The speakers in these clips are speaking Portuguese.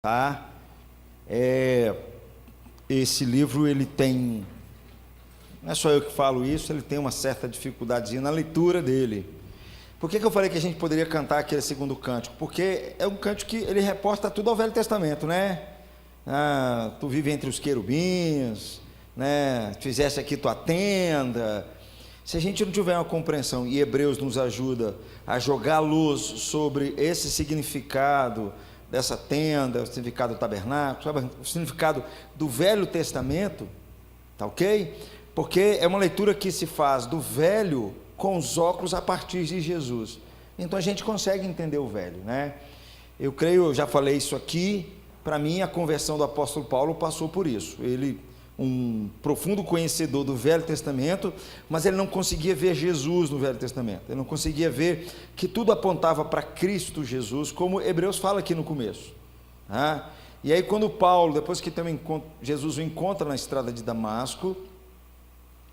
Tá? Esse livro, ele tem, não é só eu que falo isso, ele tem uma certa dificuldadezinha na leitura dele. Por que eu falei que a gente poderia cantar aquele segundo cântico? Porque é um cântico que ele reporta tudo ao Velho Testamento, né? Tu vive entre os querubins, né? Fizesse aqui tua tenda. Se a gente não tiver uma compreensão, e Hebreus nos ajuda a jogar luz sobre esse significado dessa tenda, o significado do tabernáculo, o significado do Velho Testamento, tá ok? Porque é uma leitura que se faz do Velho com os óculos a partir de Jesus. Então a gente consegue entender o Velho, né? Eu creio, eu já falei isso aqui, para mim a conversão do apóstolo Paulo passou por isso. Ele, um profundo conhecedor do Velho Testamento, mas ele não conseguia ver Jesus no Velho Testamento, ele não conseguia ver que tudo apontava para Cristo Jesus, como Hebreus fala aqui no começo. E aí quando Paulo, depois que Jesus o encontra na estrada de Damasco,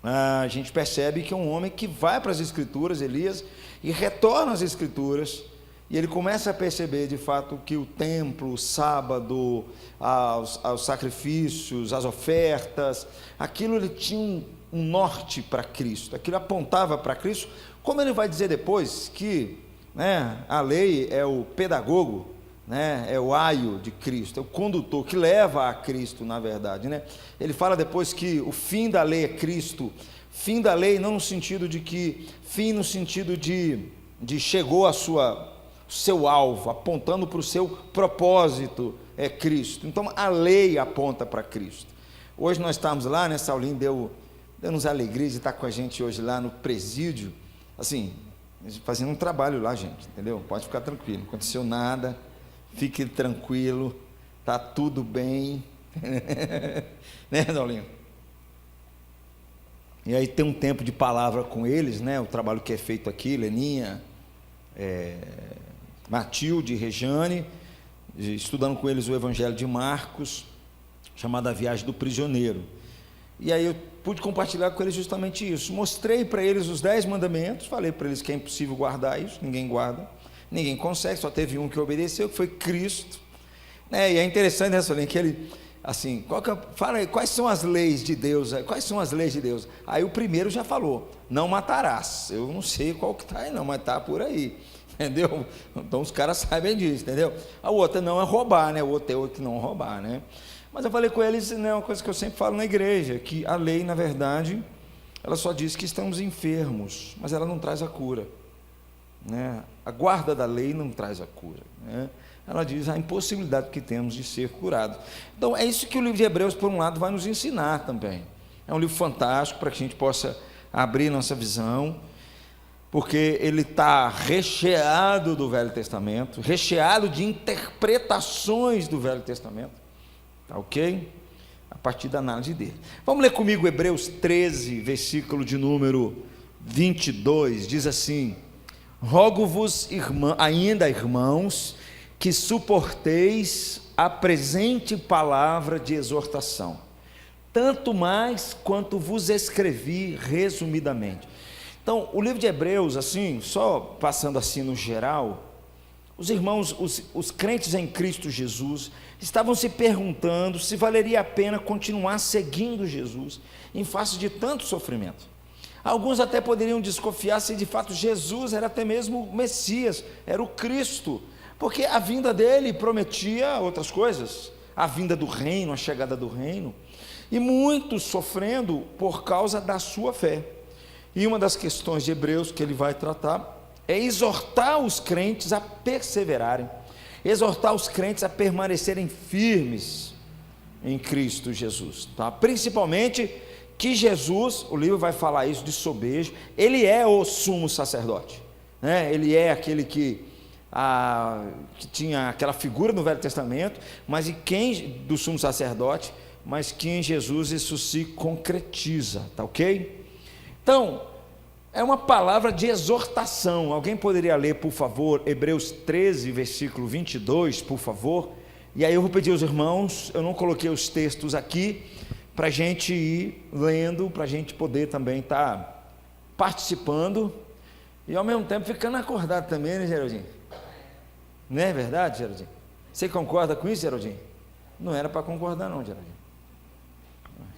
a gente percebe que é um homem que vai para as Escrituras, Elias, e retorna às Escrituras, e ele começa a perceber de fato que o templo, o sábado, aos sacrifícios, as ofertas, aquilo ele tinha um norte para Cristo, aquilo apontava para Cristo, como ele vai dizer depois que, né, a lei é o pedagogo, né, é o aio de Cristo, é o condutor que leva a Cristo, na verdade, né? Ele fala depois que o fim da lei é Cristo, fim da lei não no sentido de que, fim no sentido de chegou a seu alvo, apontando para o seu propósito, é Cristo. Então a lei aponta para Cristo. Hoje nós estamos lá, né, Saulinho deu-nos alegria de estar com a gente hoje lá no presídio, assim, fazendo um trabalho lá, gente, entendeu? Pode ficar tranquilo, não aconteceu nada, fique tranquilo, está tudo bem, né, Saulinho? E aí tem um tempo de palavra com eles, né, o trabalho que é feito aqui, Leninha, Matilde, Rejane, estudando com eles o Evangelho de Marcos, chamado A Viagem do Prisioneiro. E aí eu pude compartilhar com eles justamente isso. Mostrei para eles os 10 mandamentos, falei para eles que é impossível guardar isso, ninguém guarda, ninguém consegue, só teve um que obedeceu, que foi Cristo. E é interessante, né, Solinho, que ele, assim, fala aí, quais são as leis de Deus? Quais são as leis de Deus? Aí o primeiro já falou, não matarás. Eu não sei qual que está aí não, mas está por aí. Entendeu? Então os caras sabem disso, entendeu? A outra não é roubar, né? O outro é o que não roubar, né? Mas eu falei com eles, né, uma coisa que eu sempre falo na igreja, que a lei, na verdade, ela só diz que estamos enfermos, mas ela não traz a cura, né? A guarda da lei não traz a cura, né? Ela diz a impossibilidade que temos de ser curados. Então é isso que o livro de Hebreus, por um lado, vai nos ensinar também. É um livro fantástico para que a gente possa abrir nossa visão, porque ele está recheado do Velho Testamento, recheado de interpretações do Velho Testamento, tá ok? A partir da análise dele. Vamos ler comigo Hebreus 13, versículo de número 22, diz assim: rogo-vos ainda, irmãos, que suporteis a presente palavra de exortação, tanto mais quanto vos escrevi resumidamente. Então, o livro de Hebreus, assim, só passando assim no geral, os irmãos, os crentes em Cristo Jesus, estavam se perguntando se valeria a pena continuar seguindo Jesus, em face de tanto sofrimento. Alguns até poderiam desconfiar se de fato Jesus era até mesmo o Messias, era o Cristo, porque a vinda dele prometia outras coisas, a vinda do reino, a chegada do reino, e muitos sofrendo por causa da sua fé. E uma das questões de Hebreus que ele vai tratar é exortar os crentes a perseverarem, exortar os crentes a permanecerem firmes em Cristo Jesus, tá? Principalmente que Jesus, o livro vai falar isso de sobejo, ele é o sumo sacerdote, né? Ele é aquele que tinha aquela figura no Velho Testamento, mas do sumo sacerdote, mas que em Jesus isso se concretiza, tá ok? Então, é uma palavra de exortação. Alguém poderia ler, por favor, Hebreus 13, versículo 22, por favor? E aí eu vou pedir aos irmãos, eu não coloquei os textos aqui, para a gente ir lendo, para a gente poder também estar participando, e ao mesmo tempo ficando acordado também, né, Geraldinho? Não é verdade, Geraldinho? Você concorda com isso, Geraldinho? Não era para concordar não, Geraldinho.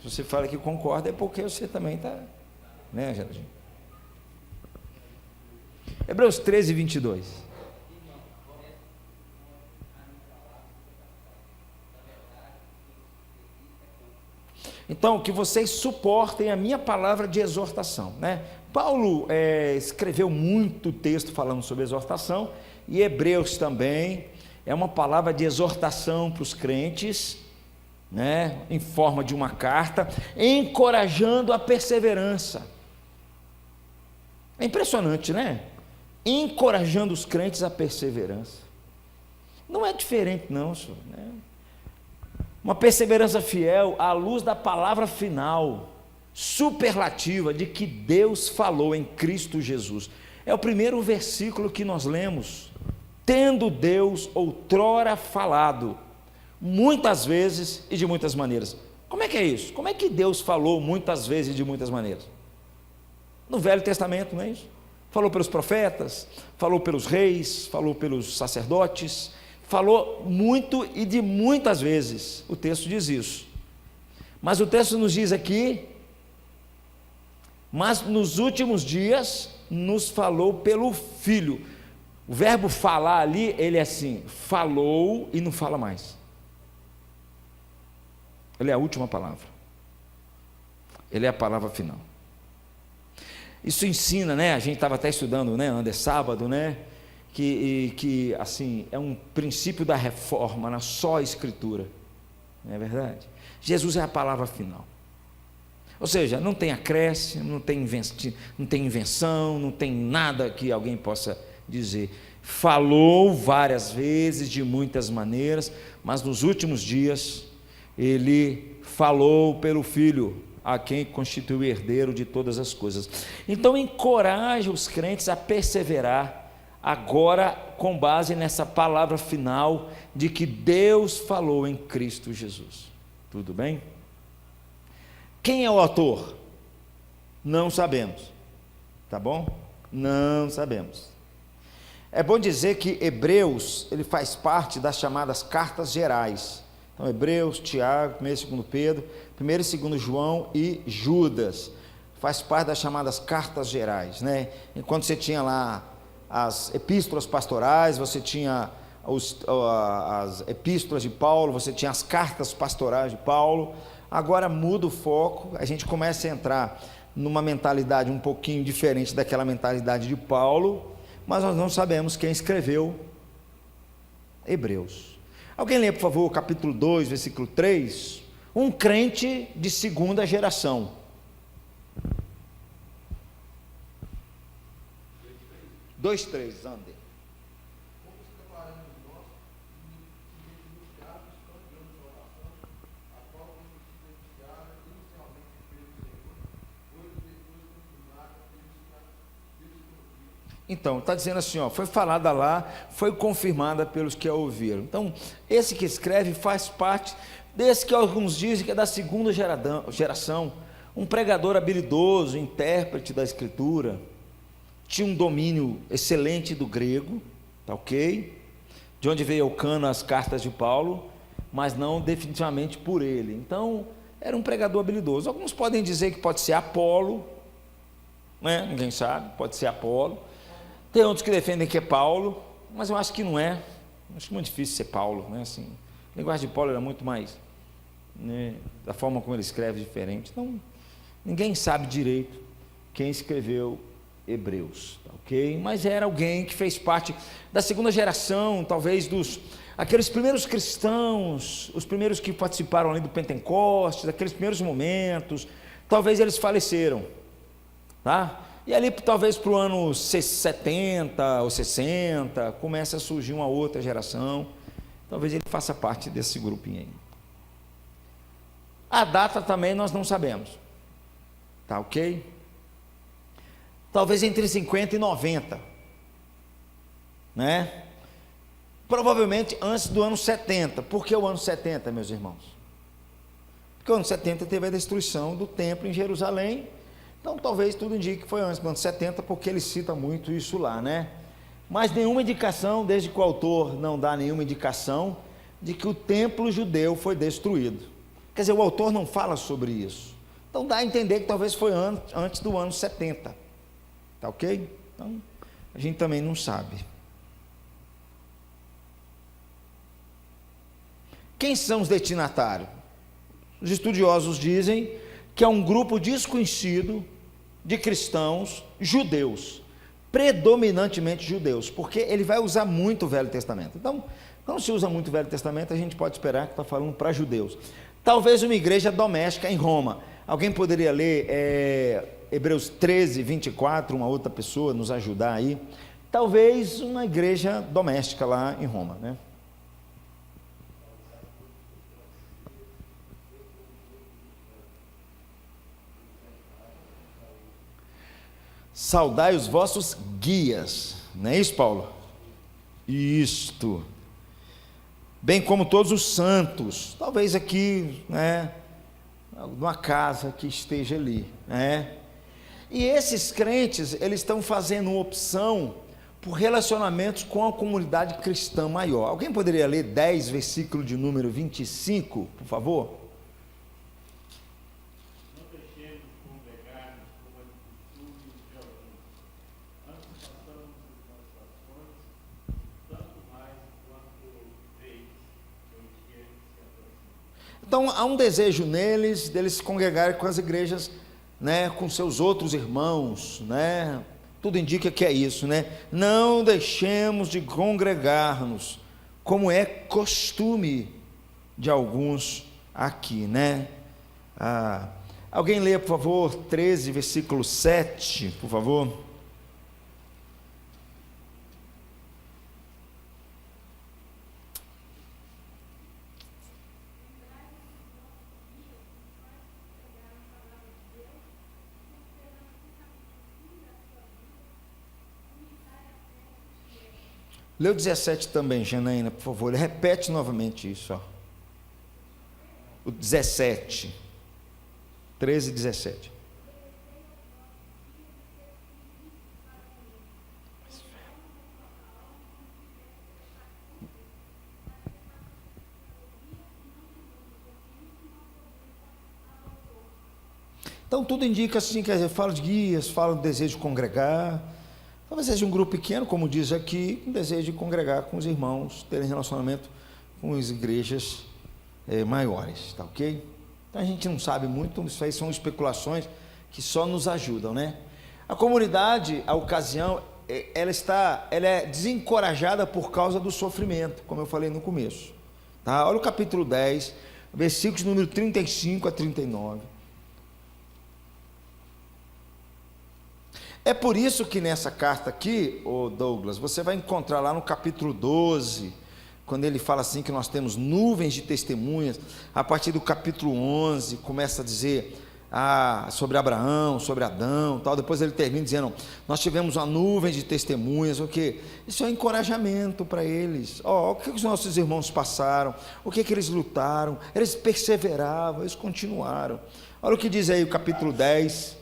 Se você fala que concorda, é porque você também está, né, Geraldinho? Hebreus 13, 22. Então, que vocês suportem a minha palavra de exortação, né? Paulo escreveu muito texto falando sobre exortação, e Hebreus também é uma palavra de exortação para os crentes, né? Em forma de uma carta, encorajando a perseverança. É impressionante, né? Encorajando os crentes à perseverança. Não é diferente não, senhor, né? Uma perseverança fiel à luz da palavra final, superlativa, de que Deus falou em Cristo Jesus. É o primeiro versículo que nós lemos. Tendo Deus outrora falado, muitas vezes e de muitas maneiras. Como é que é isso? Como é que Deus falou muitas vezes e de muitas maneiras? No Velho Testamento, não é isso? Falou pelos profetas, falou pelos reis, falou pelos sacerdotes, falou muito e de muitas vezes. O texto diz isso. Mas o texto nos diz aqui, mas nos últimos dias nos falou pelo Filho. O verbo falar ali, ele é assim, falou e não fala mais. Ele é a última palavra. Ele é a palavra final. Isso ensina, né? A gente estava até estudando, né? Ande sábado, né? Que assim, é um princípio da reforma na só Escritura. Não é verdade? Jesus é a palavra final. Ou seja, não tem acréscimo, não tem invenção, não tem nada que alguém possa dizer. Falou várias vezes, de muitas maneiras, mas nos últimos dias, ele falou pelo Filho, a quem constituiu herdeiro de todas as coisas. Então, encoraja os crentes a perseverar, agora com base nessa palavra final, de que Deus falou em Cristo Jesus. Tudo bem? Quem é o autor? Não sabemos, tá bom? Não sabemos. É bom dizer que Hebreus, ele faz parte das chamadas cartas gerais. Então, Hebreus, Tiago, 1 e 2 Pedro, 1 e 2 João e Judas, faz parte das chamadas cartas gerais, né? Enquanto você tinha lá as epístolas pastorais, você tinha as epístolas de Paulo, você tinha as cartas pastorais de Paulo. Agora muda o foco, a gente começa a entrar numa mentalidade um pouquinho diferente daquela mentalidade de Paulo, mas nós não sabemos quem escreveu Hebreus. Alguém lê, por favor, capítulo 2, versículo 3, um crente de segunda geração. Dois, três, ande. Então, está dizendo assim, ó, foi falada lá, foi confirmada pelos que a ouviram. Então, esse que escreve faz parte desse que alguns dizem que é da segunda geração, um pregador habilidoso, intérprete da Escritura, tinha um domínio excelente do grego, tá ok? De onde veio ao cano as cartas de Paulo, mas não definitivamente por ele. Então, era um pregador habilidoso. Alguns podem dizer que pode ser Apolo, né? Ninguém sabe, pode ser Apolo. Tem outros que defendem que é Paulo, mas eu acho que não é. Acho muito difícil ser Paulo, né? Assim, a linguagem de Paulo era muito mais, né, da forma como ele escreve, diferente. Então, ninguém sabe direito quem escreveu Hebreus, tá ok? Mas era alguém que fez parte da segunda geração, talvez aqueles primeiros cristãos, os primeiros que participaram ali do Pentecostes, daqueles primeiros momentos. Talvez eles faleceram, tá? E ali, talvez para o ano 70 ou 60, começa a surgir uma outra geração. Talvez ele faça parte desse grupinho aí. A data também nós não sabemos. Tá ok? Talvez entre 50 e 90. Né? Provavelmente antes do ano 70. Por que o ano 70, meus irmãos? Porque o ano 70 teve a destruição do templo em Jerusalém. Então, talvez tudo indique que foi antes do ano 70, porque ele cita muito isso lá, né? Mas nenhuma indicação, desde que o autor não dá nenhuma indicação, de que o templo judeu foi destruído. Quer dizer, o autor não fala sobre isso. Então dá a entender que talvez foi antes do ano 70. Tá ok? Então, a gente também não sabe. Quem são os destinatários? Os estudiosos dizem que é um grupo desconhecido de cristãos judeus, predominantemente judeus, porque ele vai usar muito o Velho Testamento. Então, quando se usa muito o Velho Testamento, a gente pode esperar que está falando para judeus. Talvez uma igreja doméstica em Roma. Alguém poderia ler Hebreus 13, 24, uma outra pessoa nos ajudar aí? Talvez uma igreja doméstica lá em Roma, né? Saudai os vossos guias, não é isso, Paulo? Isto. Bem como todos os santos, talvez aqui, né, numa casa que esteja ali, né? E esses crentes, eles estão fazendo uma opção por relacionamentos com a comunidade cristã maior. Alguém poderia ler 10, versículo de número 25, por favor? Então, há um desejo neles, deles se congregarem com as igrejas, né, com seus outros irmãos, né? Tudo indica que é isso, né? Não deixemos de congregar-nos, como é costume de alguns aqui, né? Alguém leia, por favor, 13, versículo 7, por favor. Lê o 17 também, Janaína, por favor. Repete novamente isso. Ó. O 17. 13 e 17. Então, tudo indica assim, quer dizer, fala de guias, fala do desejo de congregar. Talvez seja um grupo pequeno, como diz aqui, com desejo de congregar com os irmãos, terem relacionamento com as igrejas maiores, tá ok? Então a gente não sabe muito, isso aí são especulações que só nos ajudam, né? A comunidade, a ocasião, ela é desencorajada por causa do sofrimento, como eu falei no começo, tá? Olha o capítulo 10, versículos número 35 a 39. É por isso que nessa carta aqui, Douglas, você vai encontrar lá no capítulo 12, quando ele fala assim que nós temos nuvens de testemunhas. A partir do capítulo 11 começa a dizer sobre Abraão, sobre Adão, tal. Depois ele termina dizendo, nós tivemos uma nuvem de testemunhas. O que? Isso é encorajamento para eles. O que os nossos irmãos passaram, o que eles lutaram, eles perseveravam, eles continuaram. Olha o que diz aí o capítulo 10,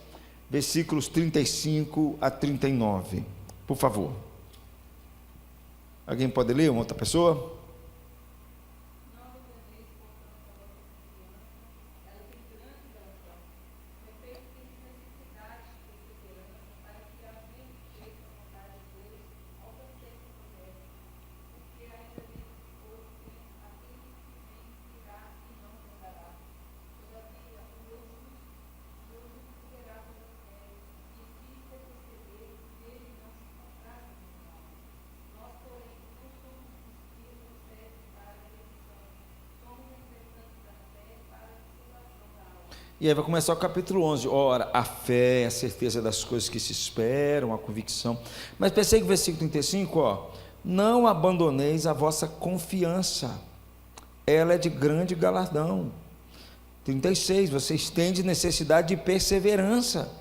versículos 35 a 39, por favor. Alguém pode ler, uma outra pessoa? E aí vai começar o capítulo 11. Ora, a fé, a certeza das coisas que se esperam, a convicção. Mas persegue o versículo 35, não abandoneis a vossa confiança, ela é de grande galardão. 36, vocês têm de necessidade de perseverança,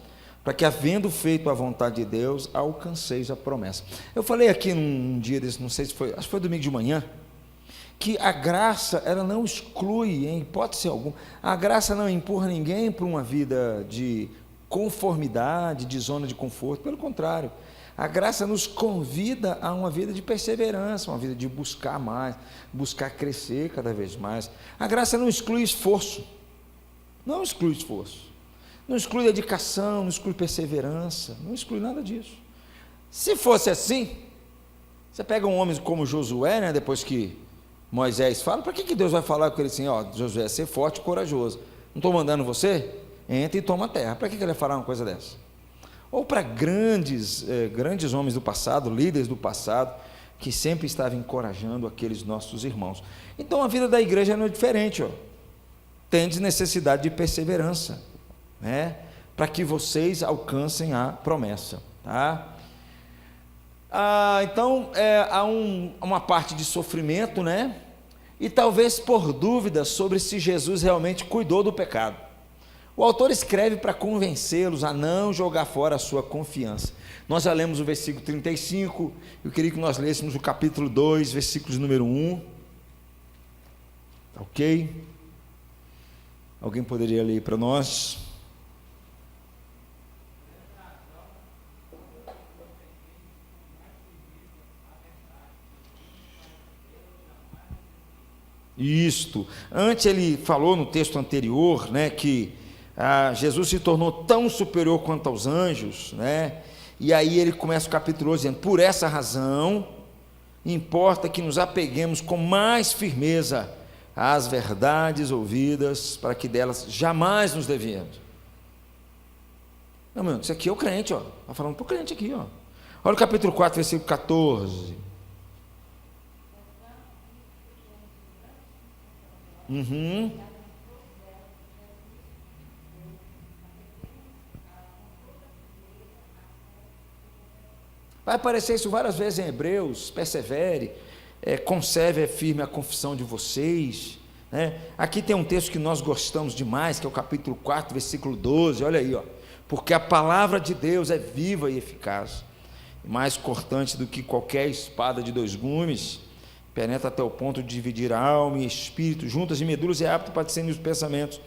para que, havendo feito a vontade de Deus, alcanceis a promessa. Eu falei aqui num dia desse, não sei se foi, acho que foi domingo de manhã, que a graça, ela não exclui, em hipótese alguma, a graça não empurra ninguém para uma vida de conformidade, de zona de conforto, pelo contrário, A graça nos convida a uma vida de perseverança, uma vida de buscar mais, buscar crescer cada vez mais. A graça não exclui esforço, não exclui esforço, não exclui dedicação, não exclui perseverança, não exclui nada disso. Se fosse assim, você pega um homem como Josué, né, depois que Moisés fala, para que Deus vai falar com ele assim, ó, Josué, ser forte e corajoso, não estou mandando você? Entra e toma a terra. Para que ele vai falar uma coisa dessa? Ou para grandes homens do passado, líderes do passado, que sempre estavam encorajando aqueles nossos irmãos. Então a vida da igreja não é diferente, ó. Tendes necessidade de perseverança, né, para que vocês alcancem a promessa, tá? Então há uma parte de sofrimento, né? E talvez por dúvidas sobre se Jesus realmente cuidou do pecado. O autor escreve para convencê-los a não jogar fora a sua confiança. Nós já lemos o versículo 35, eu queria que nós lêssemos o capítulo 2, versículos número 1. Ok? Alguém poderia ler para nós? Isto. Antes ele falou no texto anterior, né, que Jesus se tornou tão superior quanto aos anjos, né? E aí ele começa o capítulo 11 dizendo, por essa razão, importa que nos apeguemos com mais firmeza às verdades ouvidas, para que delas jamais nos desviemos. Não, meu, isso aqui é o crente, ó. Está falando para o crente aqui, ó. Olha o capítulo 4, versículo 14. Vai aparecer isso várias vezes em Hebreus. Persevere, conserve firme a confissão de vocês, né? Aqui tem um texto que nós gostamos demais, que é o capítulo 4, versículo 12, olha aí, ó. Porque a palavra de Deus é viva e eficaz, mais cortante do que qualquer espada de 2 gumes, penetra até o ponto de dividir a alma e espírito, juntas e medulas, e é apto para discernir os pensamentos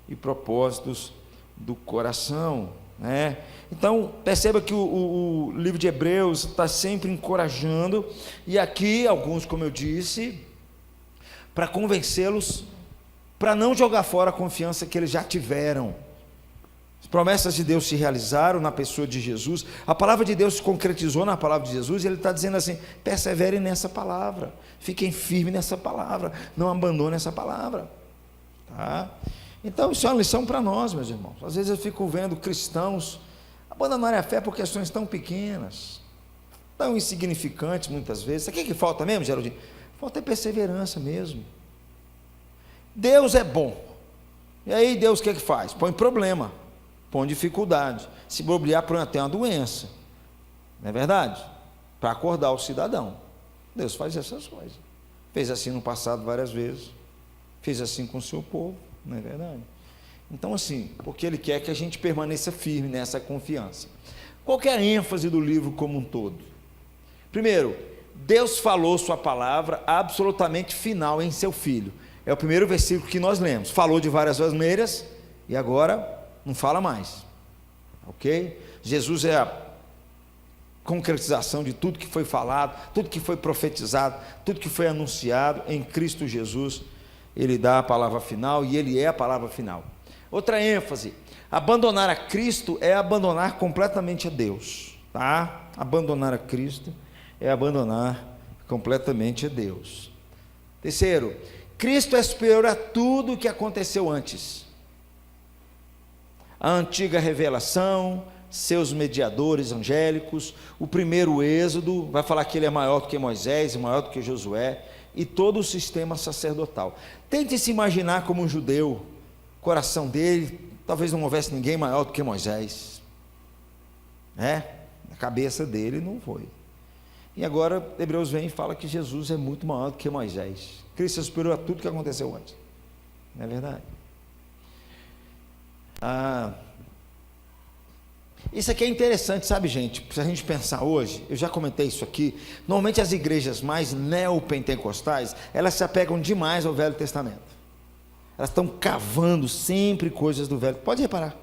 e propósitos do coração, né? Então perceba que o livro de Hebreus está sempre encorajando, e aqui alguns, como eu disse, para convencê-los para não jogar fora a confiança que eles já tiveram. As promessas de Deus se realizaram na pessoa de Jesus, a palavra de Deus se concretizou na palavra de Jesus, e ele está dizendo assim, perseverem nessa palavra, fiquem firmes nessa palavra, não abandonem essa palavra, tá? Então isso é uma lição para nós, meus irmãos. Às vezes eu fico vendo cristãos abandonarem a fé por questões tão pequenas, tão insignificantes muitas vezes. Sabe o que falta mesmo, Geraldinho? Falta perseverança mesmo. Deus é bom, e aí Deus o que faz? Põe problema, põe dificuldade, se bobear, põe até uma doença, não é verdade? Para acordar o cidadão. Deus faz essas coisas, fez assim no passado várias vezes, fez assim com o seu povo, não é verdade? Então assim, porque Ele quer que a gente permaneça firme nessa confiança. Qual que é a ênfase do livro como um todo? Primeiro, Deus falou sua palavra absolutamente final em seu Filho. É o primeiro versículo que nós lemos. Falou de várias maneiras e agora não fala mais, ok? Jesus é a concretização de tudo que foi falado, tudo que foi profetizado, tudo que foi anunciado em Cristo Jesus. Ele dá a palavra final e Ele é a palavra final. Outra ênfase, abandonar a Cristo é abandonar completamente a Deus, tá? Abandonar a Cristo é abandonar completamente a Deus. Terceiro, Cristo é superior a tudo o que aconteceu antes. A antiga revelação, seus mediadores angélicos, o primeiro êxodo, vai falar que ele é maior do que Moisés, maior do que Josué, e todo o sistema sacerdotal. Tente se imaginar como um judeu, coração dele, talvez não houvesse ninguém maior do que Moisés, né? Na cabeça dele não foi. E agora Hebreus vem e fala que Jesus é muito maior do que Moisés. Cristo é superior a tudo que aconteceu antes, não é verdade? Isso aqui é interessante, sabe, gente? Se a gente pensar hoje, eu já comentei isso aqui, normalmente as igrejas mais neopentecostais, elas se apegam demais ao Velho Testamento. Elas estão cavando sempre coisas do Velho. Pode reparar,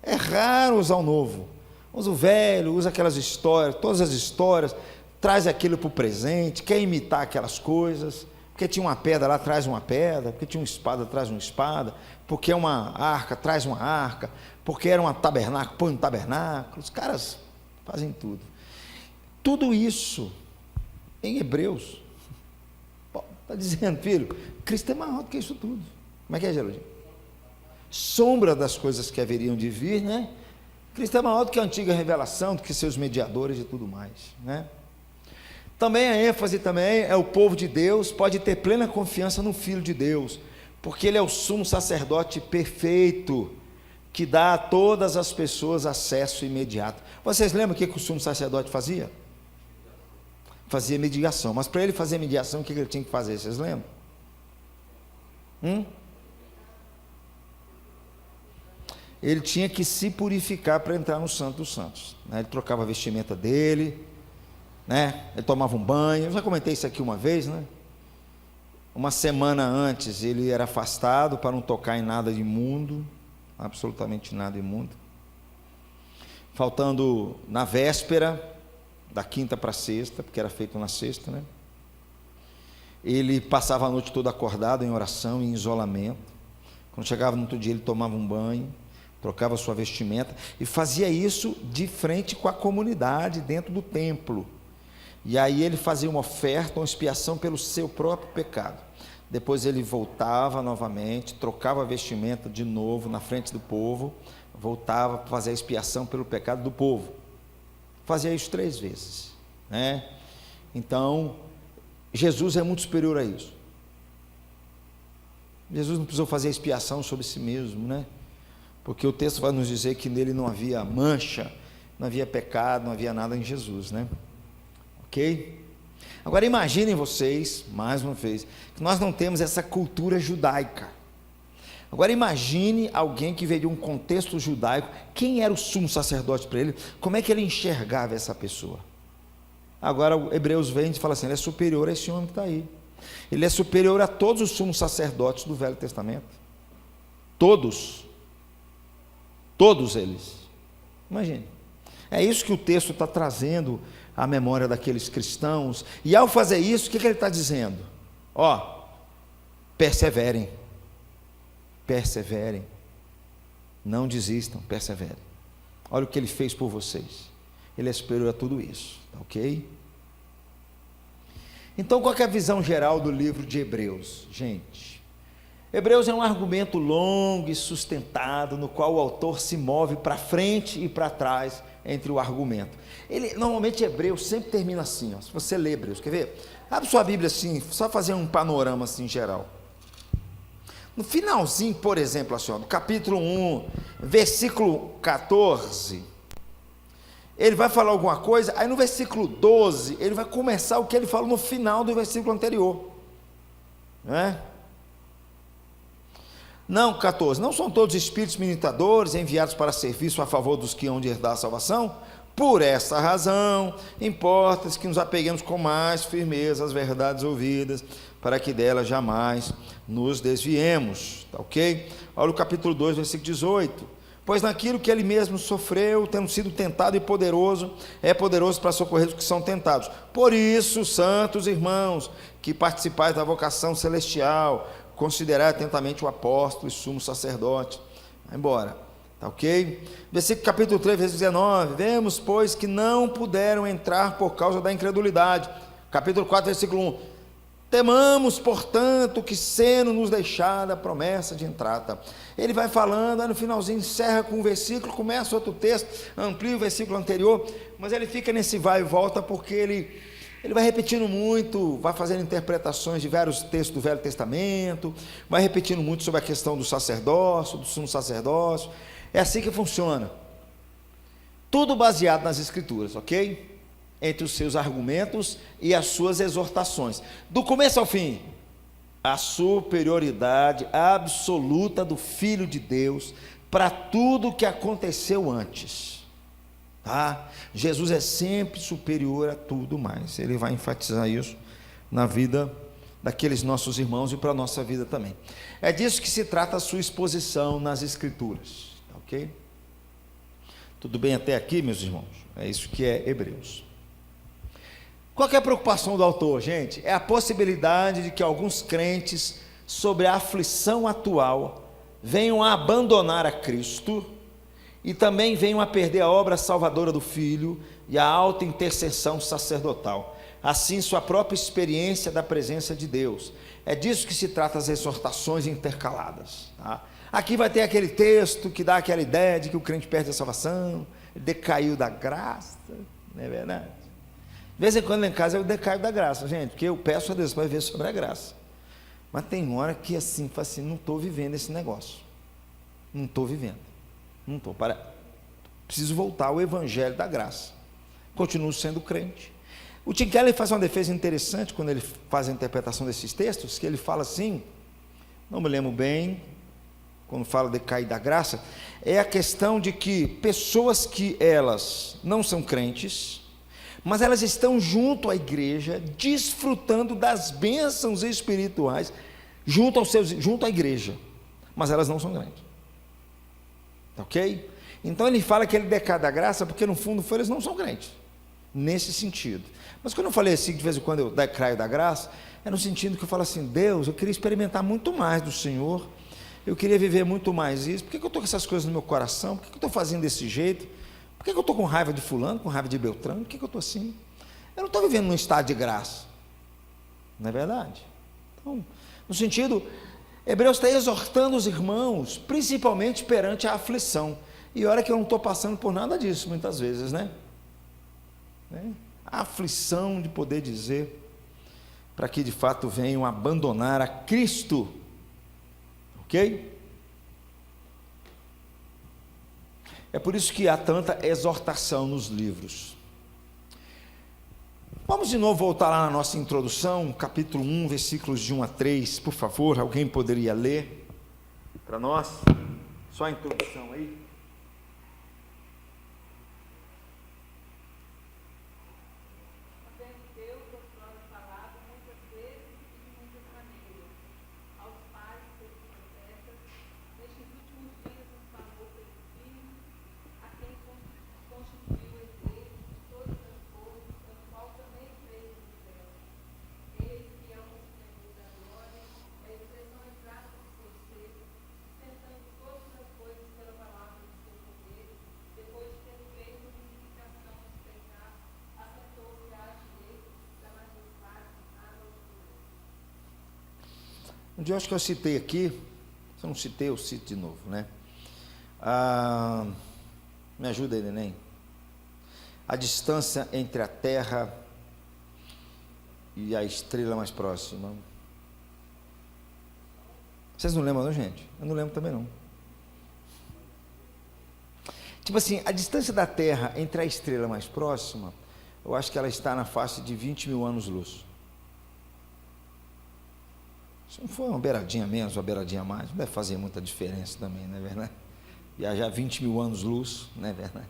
é raro usar o Novo. Usa o velho, usa aquelas histórias, todas as histórias, traz aquilo para o presente, quer imitar aquelas coisas, porque tinha uma pedra lá, traz uma pedra, porque tinha uma espada, traz uma espada, porque é uma arca, traz uma arca, porque era um tabernáculo, põe um tabernáculo. Os caras fazem tudo. Tudo isso em Hebreus. Está dizendo, filho, Cristo é maior do que isso tudo. Como é que é, Geraldinho? Sombra das coisas que haveriam de vir, né? Cristo é maior do que a antiga revelação, do que seus mediadores e tudo mais, né? Também a ênfase também é o povo de Deus pode ter plena confiança no Filho de Deus, porque ele é o sumo sacerdote perfeito, que dá a todas as pessoas acesso imediato. Vocês lembram o que o sumo sacerdote fazia? Fazia mediação, mas para ele fazer mediação, o que ele tinha que fazer? Vocês lembram? Ele tinha que se purificar para entrar no Santo dos Santos, né? Ele trocava a vestimenta dele, né? Ele tomava um banho. Eu já comentei isso aqui uma vez, né? Uma semana antes ele era afastado para não tocar em nada de imundo, absolutamente nada imundo. Faltando na véspera, da quinta para sexta, porque era feito na sexta, né? Ele passava a noite toda acordado em oração, em isolamento. Quando chegava no outro dia, ele tomava um banho, trocava sua vestimenta e fazia isso de frente com a comunidade, dentro do templo. E aí ele fazia uma oferta, uma expiação pelo seu próprio pecado. Depois ele voltava novamente, trocava a vestimenta de novo na frente do povo, voltava para fazer a expiação pelo pecado do povo. Fazia isso 3 vezes, né? Então, Jesus é muito superior a isso. Jesus não precisou fazer expiação sobre si mesmo, né? Porque o texto vai nos dizer que nele não havia mancha, não havia pecado, não havia nada em Jesus, né? Ok? Agora imaginem vocês, mais uma vez, que nós não temos essa cultura judaica. Agora imagine alguém que veio de um contexto judaico, quem era o sumo sacerdote para ele, como é que ele enxergava essa pessoa? Agora o Hebreus vem e fala assim, ele é superior a esse homem que está aí. Ele é superior a todos os sumos sacerdotes do Velho Testamento. Todos eles. Imagine. É isso que o texto está trazendo à memória daqueles cristãos. E ao fazer isso, o que ele está dizendo? Perseverem. Perseverem. Não desistam, perseverem. Olha o que ele fez por vocês. Ele é superior a tudo isso, ok? Então, qual é a visão geral do livro de Hebreus? Gente, Hebreus é um argumento longo e sustentado, no qual o autor se move para frente e para trás entre o argumento. Normalmente Hebreus sempre termina assim, se você lê Hebreus, quer ver? Abre sua Bíblia assim, só fazer um panorama assim geral. No finalzinho, por exemplo, assim, no capítulo 1, versículo 14, ele vai falar alguma coisa, aí no versículo 12, ele vai começar o que ele falou no final do versículo anterior, né? Não, 14, não são todos espíritos ministradores enviados para serviço a favor dos que hão de herdar a salvação? Por essa razão, importa que nos apeguemos com mais firmeza às verdades ouvidas, para que delas jamais nos desviemos, tá ok? Olha o capítulo 2, versículo 18, pois naquilo que ele mesmo sofreu, tendo sido tentado e poderoso, é poderoso para socorrer os que são tentados. Por isso, santos irmãos, que participais da vocação celestial, considerai atentamente o apóstolo e sumo sacerdote. Vai embora, tá ok? Versículo capítulo 3, versículo 19, vemos, pois, que não puderam entrar por causa da incredulidade. Capítulo 4, versículo 1, temamos, portanto, que sendo nos deixada a promessa de entrada. Ele vai falando, aí no finalzinho encerra com um versículo, começa outro texto, amplia o versículo anterior, mas ele fica nesse vai e volta, porque ele vai repetindo muito, vai fazendo interpretações de vários textos do Velho Testamento, vai repetindo muito sobre a questão do sacerdócio, do sumo sacerdócio. É assim que funciona. Tudo baseado nas Escrituras, ok? Entre os seus argumentos e as suas exortações. Do começo ao fim, a superioridade absoluta do Filho de Deus para tudo o que aconteceu antes. Tá? Jesus é sempre superior a tudo mais. Ele vai enfatizar isso na vida daqueles nossos irmãos e para a nossa vida também. É disso que se trata a sua exposição nas Escrituras, tá, ok? Tudo bem até aqui, meus irmãos? É isso que é Hebreus. Qual que é a preocupação do autor, gente? É a possibilidade de que alguns crentes, sobre a aflição atual, venham a abandonar a Cristo e também venham a perder a obra salvadora do Filho e a alta intercessão sacerdotal, assim sua própria experiência da presença de Deus. É disso que se trata as exortações intercaladas, tá? Aqui vai ter aquele texto que dá aquela ideia de que o crente perde a salvação, decaiu da graça, não é verdade? De vez em quando lá em casa eu decaio da graça, gente, porque eu peço a Deus para viver sobre a graça, mas tem hora que assim, fala assim, não estou vivendo esse negócio, não estou vivendo, não estou, preciso voltar ao evangelho da graça, continuo sendo crente. O Tim Keller faz uma defesa interessante quando ele faz a interpretação desses textos, que ele fala assim, não me lembro bem, quando fala de cair da graça, é a questão de que pessoas que elas não são crentes, mas elas estão junto à igreja, desfrutando das bênçãos espirituais, junto à igreja, mas elas não são crentes, ok? Então ele fala que ele decai da graça, porque no fundo eles não são crentes, nesse sentido. Mas quando eu falei assim, de vez em quando eu decaio da graça, é no sentido que eu falo assim, Deus, eu queria experimentar muito mais do Senhor, eu queria viver muito mais isso, por que eu estou com essas coisas no meu coração, por que eu estou fazendo desse jeito, por que eu estou com raiva de fulano, com raiva de Beltrano, por que eu estou assim? Eu não estou vivendo num estado de graça, não é verdade? Então, no sentido, Hebreus está exortando os irmãos, principalmente perante a aflição, e olha que eu não estou passando por nada disso, muitas vezes, né? A aflição de poder dizer, para que de fato venham abandonar a Cristo, ok? É por isso que há tanta exortação nos livros. Vamos de novo voltar lá na nossa introdução, capítulo 1, versículos de 1 a 3, por favor, alguém poderia ler para nós? Só a introdução aí. Um dia eu acho que eu citei aqui, se eu não citei, eu cito de novo, né? Me ajuda aí, neném. A distância entre a Terra e a estrela mais próxima. Vocês não lembram, não, gente? Eu não lembro também, não. Tipo assim, a distância da Terra entre a estrela mais próxima, eu acho que ela está na faixa de 20 mil anos-luz. Se não for uma beiradinha menos, uma beiradinha a mais, não deve fazer muita diferença também, não é verdade? Viajar 20 mil anos-luz, não é verdade?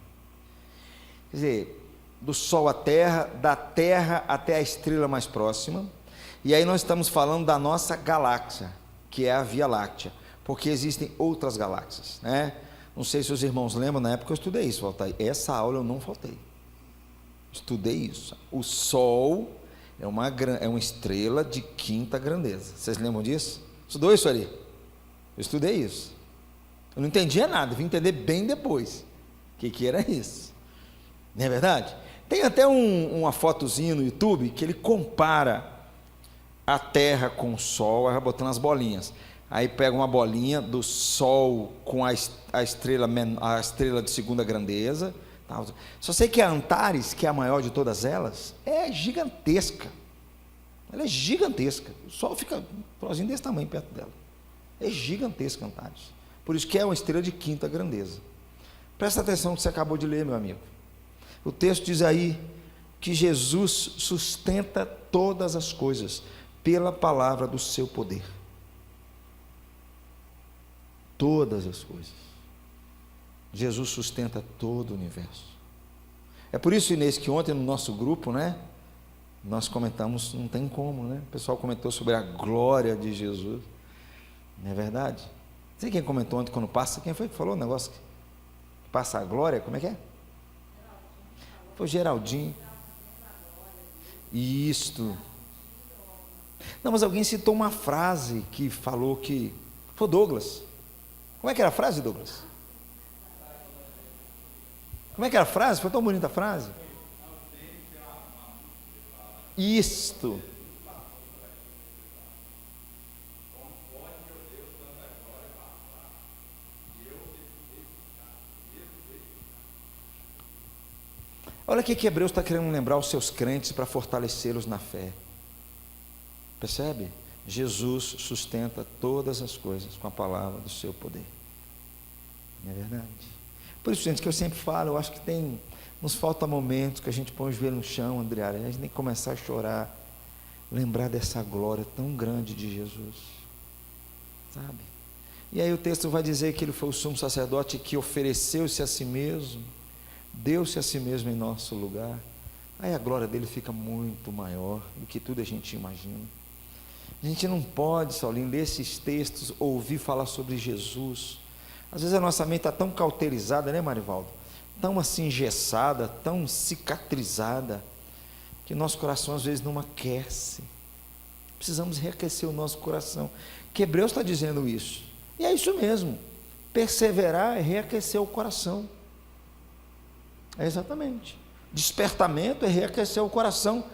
Quer dizer, do Sol à Terra, da Terra até a estrela mais próxima, e aí nós estamos falando da nossa galáxia, que é a Via Láctea, porque existem outras galáxias, né? Não sei se os irmãos lembram, na época eu estudei isso, Walter. Essa aula eu não faltei. Estudei isso. O Sol é uma estrela de quinta grandeza. Vocês lembram disso? Estudou isso ali? Eu estudei isso. Eu não entendia nada, vim entender bem depois o que era isso. Não é verdade? Tem até uma fotozinha no YouTube que ele compara a Terra com o Sol, aí vai botando as bolinhas. Aí pega uma bolinha do Sol com a estrela de segunda grandeza. Só sei que a Antares, que é a maior de todas elas, é gigantesca. Ela é gigantesca. O Sol fica um trocinho desse tamanho perto dela. É gigantesca a Antares. Por isso que é uma estrela de quinta grandeza. Presta atenção no que você acabou de ler, meu amigo. O texto diz aí que Jesus sustenta todas as coisas pela palavra do seu poder. Todas as coisas. Jesus sustenta todo o universo. É por isso, Inês, que ontem no nosso grupo, né, nós comentamos, não tem como, né? O pessoal comentou sobre a glória de Jesus. Não é verdade? Não sei quem comentou ontem quando passa, quem foi que falou o negócio? passa a glória, como é que é? Foi Geraldinho. Isto. Não, mas alguém citou uma frase que falou que... Foi Douglas. Como é que era a frase, Douglas? Como é que era a frase? Foi tão bonita a frase. Isto. Olha o que Hebreus está querendo lembrar os seus crentes para fortalecê-los na fé. Percebe? Jesus sustenta todas as coisas com a palavra do seu poder. Não é verdade? Por isso, gente, que eu sempre falo, eu acho que nos falta momentos que a gente põe o joelho no chão, André, a gente tem que começar a chorar, lembrar dessa glória tão grande de Jesus, sabe? E aí o texto vai dizer que ele foi o sumo sacerdote que ofereceu-se a si mesmo, deu-se a si mesmo em nosso lugar. Aí a glória dele fica muito maior do que tudo a gente imagina. A gente não pode, Saulinho, ler esses textos, ouvir falar sobre Jesus. Às vezes a nossa mente está tão cauterizada, né, Marivaldo? Tão assim engessada, tão cicatrizada, que nosso coração às vezes não aquece. Precisamos reaquecer o nosso coração. Que Hebreus está dizendo isso. E é isso mesmo. Perseverar é reaquecer o coração. É exatamente. Despertamento é reaquecer o coração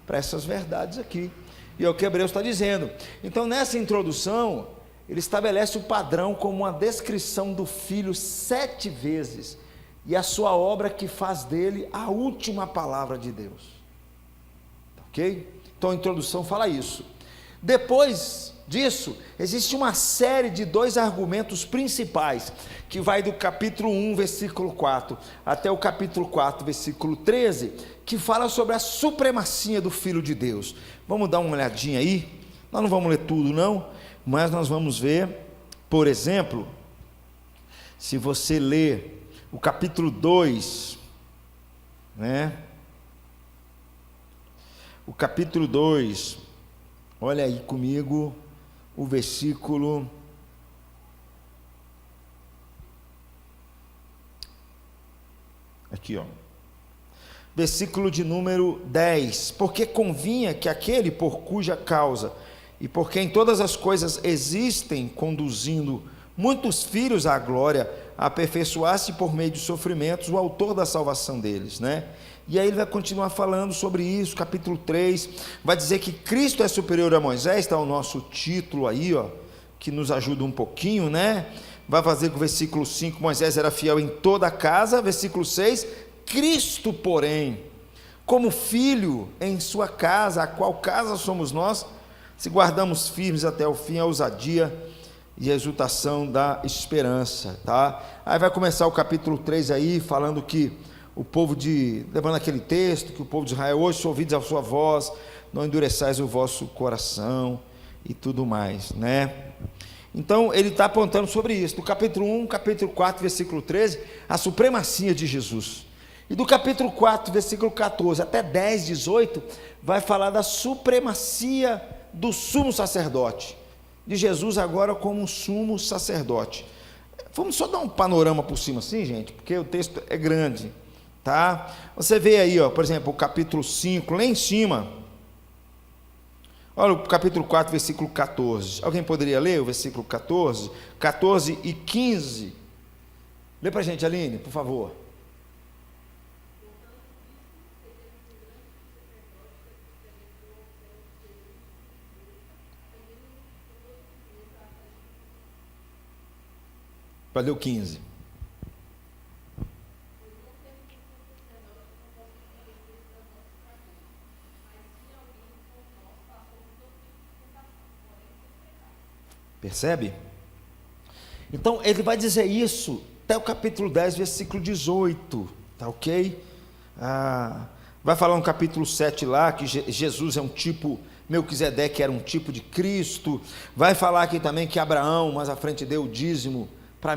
para essas verdades aqui. E é o que Hebreus está dizendo. Então, nessa introdução, ele estabelece o padrão como uma descrição do Filho 7 vezes, e a sua obra que faz dele a última palavra de Deus. Ok? Então, a introdução fala isso. Depois disso, existe uma série de 2 argumentos principais, que vai do capítulo 1, versículo 4, até o capítulo 4, versículo 13, que fala sobre a supremacia do Filho de Deus. Vamos dar uma olhadinha aí? Nós não vamos ler tudo não, mas nós vamos ver, por exemplo, se você ler o capítulo 2, né? O capítulo 2, olha aí comigo, o versículo... Aqui, ó. Versículo de número 10. Porque convinha que aquele por cuja causa e por quem todas as coisas existem, conduzindo muitos filhos à glória, aperfeiçoasse por meio de sofrimentos o autor da salvação deles, né? E aí ele vai continuar falando sobre isso, capítulo 3, vai dizer que Cristo é superior a Moisés, está o nosso título aí, ó, que nos ajuda um pouquinho, né? Vai fazer com o versículo 5, Moisés era fiel em toda a casa, versículo 6, Cristo, porém, como filho em sua casa, a qual casa somos nós, se guardamos firmes até o fim a ousadia e a exultação da esperança, tá? Aí vai começar o capítulo 3 aí, falando que o povo levando aquele texto, que o povo de Israel, hoje ouvides a sua voz, não endureçais o vosso coração, e tudo mais, né? Então, ele está apontando sobre isso, do capítulo 1, capítulo 4, versículo 13, a supremacia de Jesus, e do capítulo 4, versículo 14, até 10, 18, vai falar da supremacia do sumo sacerdote, de Jesus agora como um sumo sacerdote. Vamos só dar um panorama por cima assim, gente, porque o texto é grande, tá? Você vê aí, ó, por exemplo, o capítulo 5, lá em cima, olha o capítulo 4, versículo 14, alguém poderia ler o versículo 14, 14 e 15, lê para a gente, Aline, por favor. Para ler o 15. Percebe? Então, ele vai dizer isso até o capítulo 10, versículo 18, tá ok? Vai falar no capítulo 7 lá, que Jesus é um tipo, Melquisedeque era um tipo de Cristo, vai falar aqui também que Abraão, mais à frente, deu o dízimo para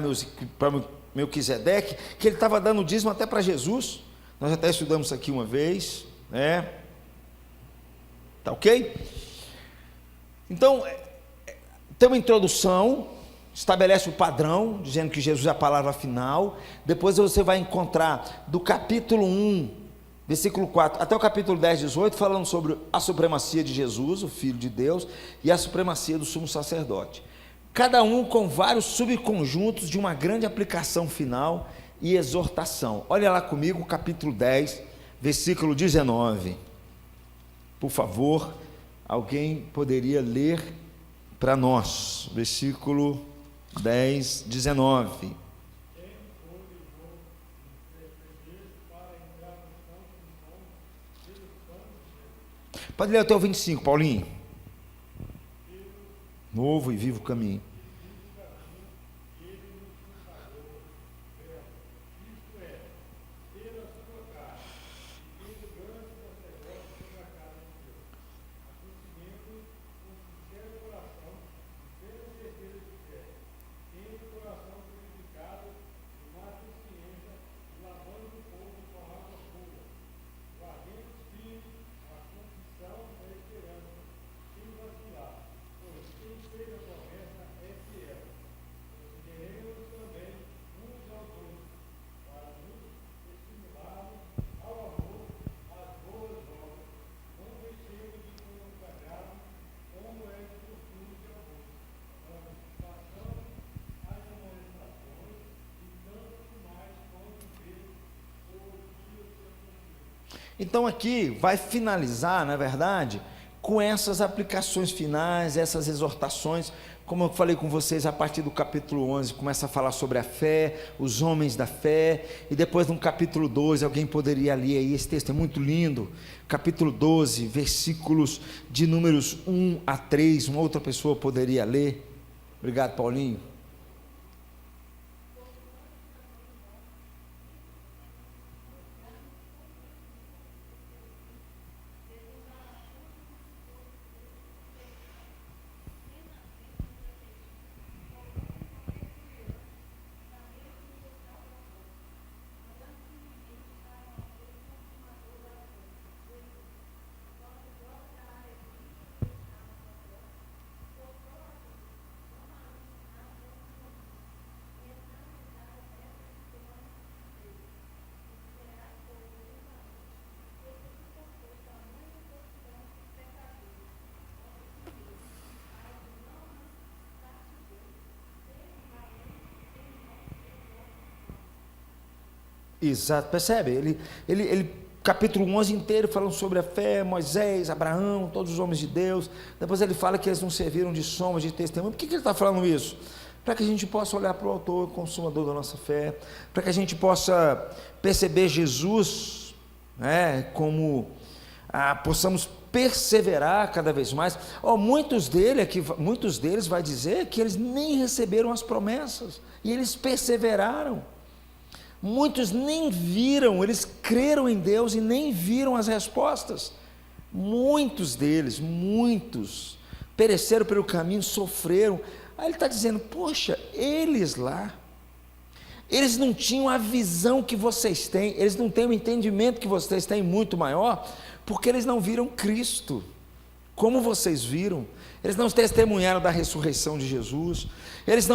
Melquisedeque, que ele estava dando o dízimo até para Jesus, nós até estudamos isso aqui uma vez, né? Tá ok? Então, tem uma introdução, estabelece o padrão, dizendo que Jesus é a palavra final. Depois você vai encontrar do capítulo 1, versículo 4, até o capítulo 10, 18, falando sobre a supremacia de Jesus, o Filho de Deus, e a supremacia do sumo sacerdote. Cada um com vários subconjuntos de uma grande aplicação final e exortação. Olha lá comigo, capítulo 10, versículo 19. Por favor, alguém poderia ler para nós, versículo 10, 19. Pode ler até o 25, Paulinho. Novo e vivo caminho. Então aqui vai finalizar, na verdade, com essas aplicações finais, essas exortações, como eu falei com vocês, a partir do capítulo 11, começa a falar sobre a fé, os homens da fé, e depois no capítulo 12, alguém poderia ler aí, esse texto é muito lindo, capítulo 12, versículos de números 1 a 3, uma outra pessoa poderia ler. Obrigado, Paulinho. Exato, percebe? Ele capítulo 11 inteiro falando sobre a fé, Moisés, Abraão, todos os homens de Deus. Depois ele fala que eles não serviram de sombra, de testemunho. Por que ele está falando isso? Para que a gente possa olhar para o autor, consumador da nossa fé, para que a gente possa perceber Jesus, né, como possamos perseverar cada vez mais. Muitos deles vai dizer que eles nem receberam as promessas, e eles perseveraram. Muitos nem viram, eles creram em Deus e nem viram as respostas. Muitos deles, pereceram pelo caminho, sofreram. Aí ele está dizendo, poxa, eles lá, eles não tinham a visão que vocês têm, eles não têm o entendimento que vocês têm muito maior, porque eles não viram Cristo, como vocês viram. Eles não testemunharam da ressurreição de Jesus, eles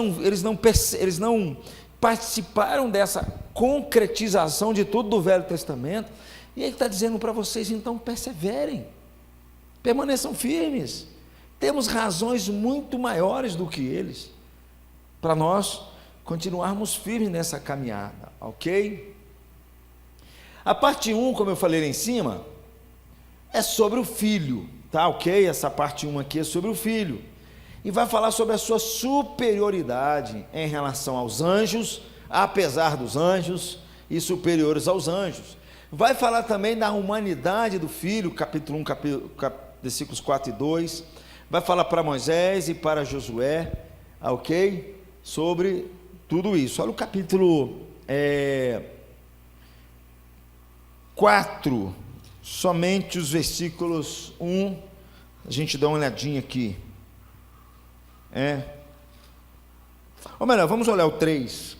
não participaram dessa concretização de tudo do Velho Testamento, e ele está dizendo para vocês, então perseverem, permaneçam firmes, temos razões muito maiores do que eles, para nós continuarmos firmes nessa caminhada, ok? A parte 1, como eu falei lá em cima, é sobre o Filho, tá ok? Essa parte 1 aqui é sobre o Filho, e vai falar sobre a sua superioridade em relação aos anjos, apesar dos anjos, e superiores aos anjos. Vai falar também da humanidade do Filho, capítulo 1, versículos 4 e 2, vai falar para Moisés e para Josué, ok? Sobre tudo isso. Olha o capítulo 4, somente os versículos 1, a gente dá uma olhadinha aqui. Ou melhor, vamos olhar o 3.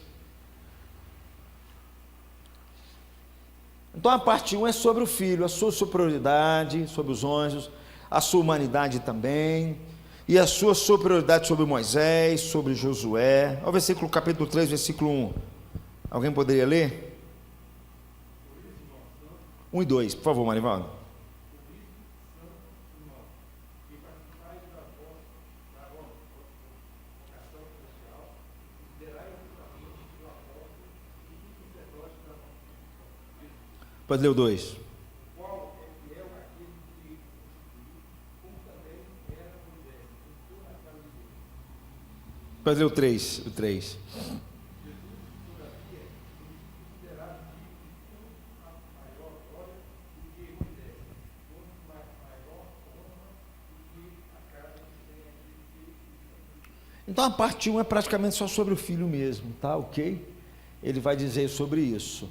Então a parte 1 é sobre o Filho, a sua superioridade sobre os anjos, a sua humanidade também. e a sua superioridade sobre Moisés, sobre Josué. Olha o versículo, capítulo 3, versículo 1. Alguém poderia ler? 1 e 2, por favor, Marivaldo. Pode ler o 2. Pode ler o 3. O 3. Então a parte 1 é praticamente só sobre o filho mesmo, tá? Ok? Ele vai dizer sobre isso.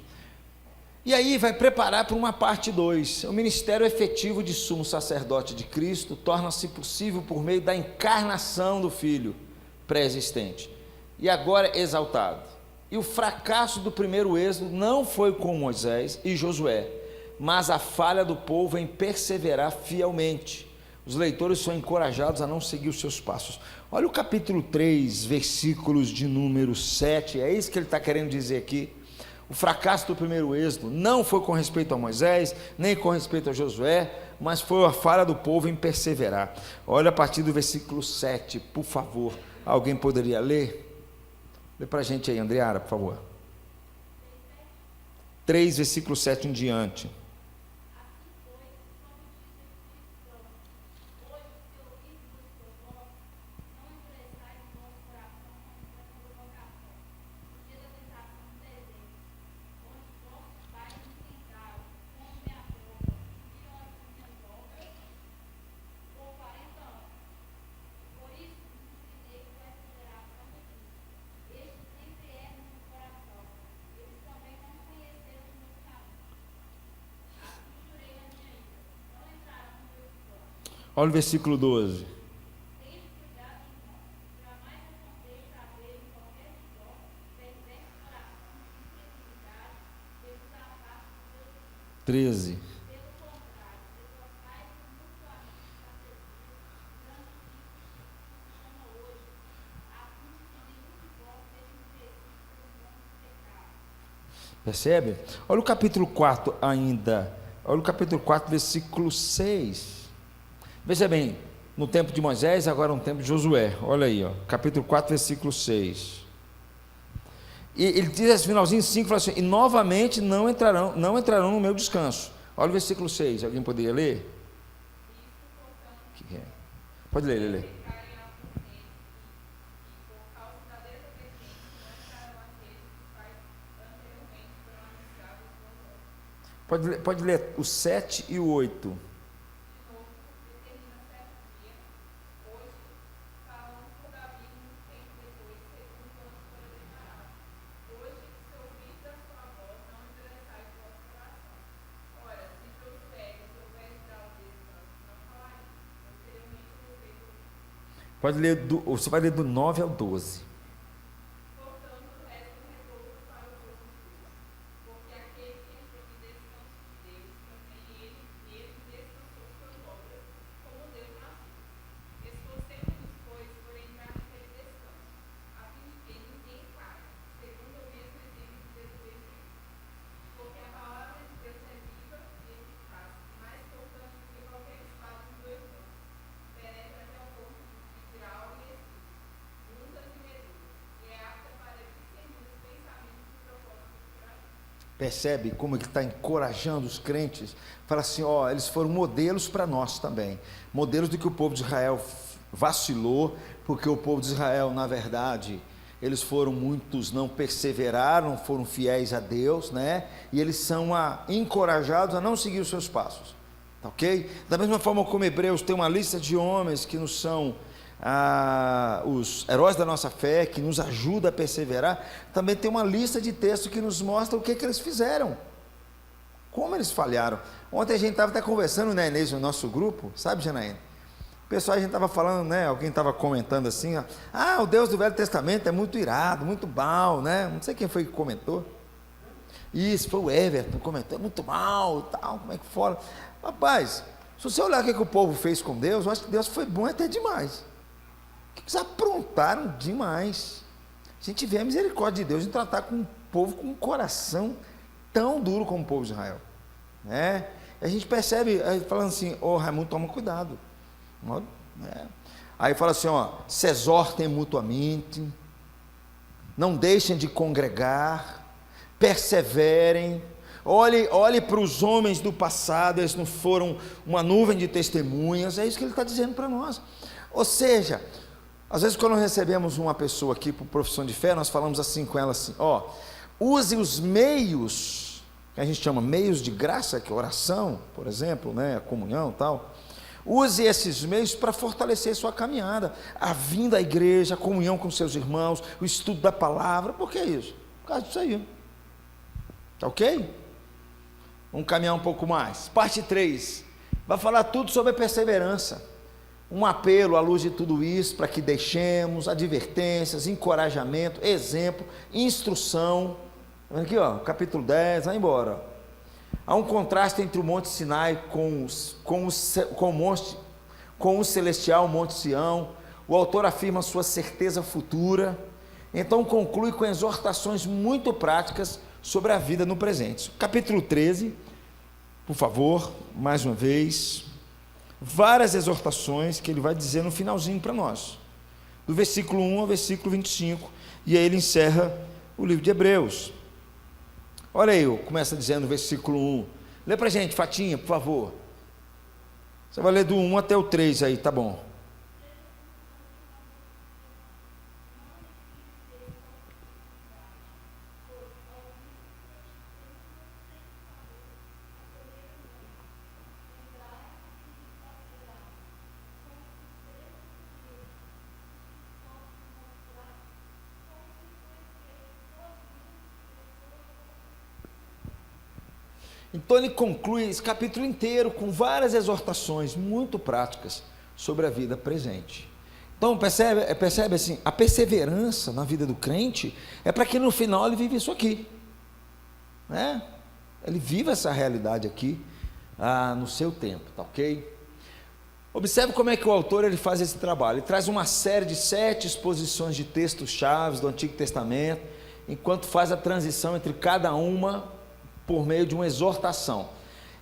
E aí vai preparar para uma parte 2. O ministério efetivo de sumo sacerdote de Cristo torna-se possível por meio da encarnação do Filho pré-existente e agora exaltado. E o fracasso do primeiro êxodo não foi com Moisés e Josué, mas a falha do povo em perseverar fielmente. Os leitores são encorajados a não seguir os seus passos. Olha o capítulo 3, versículos de número 7, é isso que ele está querendo dizer aqui. O fracasso do primeiro êxodo não foi com respeito a Moisés, nem com respeito a Josué, mas foi a falha do povo em perseverar. Olha a partir do versículo 7, por favor. Alguém poderia ler? Lê para a gente aí, Andreara, por favor. 3, versículo 7 em diante. Olha o versículo 12. Treze. Percebe? Olha o capítulo 4 ainda. Olha o capítulo 4, versículo 6. Veja bem, no tempo de Moisés, agora no tempo de Josué. Olha aí, ó, capítulo 4, versículo 6. E ele diz assim, finalzinho 5, fala assim, e novamente não entrarão no meu descanso. Olha o versículo 6, alguém poderia ler? Pode ler, ler. Pode ler o 7 e o 8. Pode ler, você vai ler do 9 ao 12. Percebe como ele está encorajando os crentes? Fala assim, ó, eles foram modelos para nós também. Modelos do que o povo de Israel vacilou, porque o povo de Israel, na verdade, eles foram muitos, não perseveraram, foram fiéis a Deus, né? E eles são encorajados a não seguir os seus passos, tá ok? Da mesma forma como Hebreus tem uma lista de homens que nos são os heróis da nossa fé, que nos ajuda a perseverar, também tem uma lista de textos que nos mostra o que eles fizeram, como eles falharam. Ontem a gente estava até conversando, né, Inês, no nosso grupo, sabe, Janaína? O pessoal, a gente estava falando, né, alguém estava comentando assim, o Deus do Velho Testamento é muito irado, muito mal, né, não sei quem foi que comentou. Isso, foi o Everton, comentou, é muito mal e tal, como é que fora. Rapaz, se você olhar o que o povo fez com Deus, eu acho que Deus foi bom até demais. Eles aprontaram demais. A gente vê a misericórdia de Deus em tratar com um povo com um coração tão duro como o povo de Israel, né? A gente percebe, falando assim, Raimundo, toma cuidado, né? Aí fala assim, se exortem mutuamente, não deixem de congregar, perseverem, olhe para os homens do passado, eles não foram uma nuvem de testemunhas, é isso que ele está dizendo para nós. Ou seja, às vezes quando recebemos uma pessoa aqui por profissão de fé, nós falamos assim com ela assim, use os meios, que a gente chama meios de graça, que é oração, por exemplo, né, a comunhão e tal, use esses meios para fortalecer sua caminhada, a vinda à igreja, a comunhão com seus irmãos, o estudo da palavra. Por que isso? Por causa disso aí, tá ok? Vamos caminhar um pouco mais, parte 3, vai falar tudo sobre a perseverança, um apelo à luz de tudo isso, para que deixemos advertências, encorajamento, exemplo, instrução. Aqui, capítulo 10, vai embora. Há um contraste entre o Monte Sinai com o celestial Monte Sião. O autor afirma sua certeza futura, então conclui com exortações muito práticas sobre a vida no presente. Capítulo 13, por favor, mais uma vez, várias exortações que ele vai dizer no finalzinho para nós, do versículo 1 ao versículo 25, e aí ele encerra o livro de Hebreus. Olha aí, começa dizendo no versículo 1, lê para a gente, Fatinha, por favor, você vai ler do 1 até o 3 aí, tá bom? Então ele conclui esse capítulo inteiro com várias exortações muito práticas sobre a vida presente. Então percebe assim, a perseverança na vida do crente é para que no final ele vive isso aqui, né? Ele vive essa realidade aqui no seu tempo, tá ok? Observe como é que o autor ele faz esse trabalho. Ele traz uma série de 7 exposições de textos chaves do Antigo Testamento, enquanto faz a transição entre cada uma por meio de uma exortação.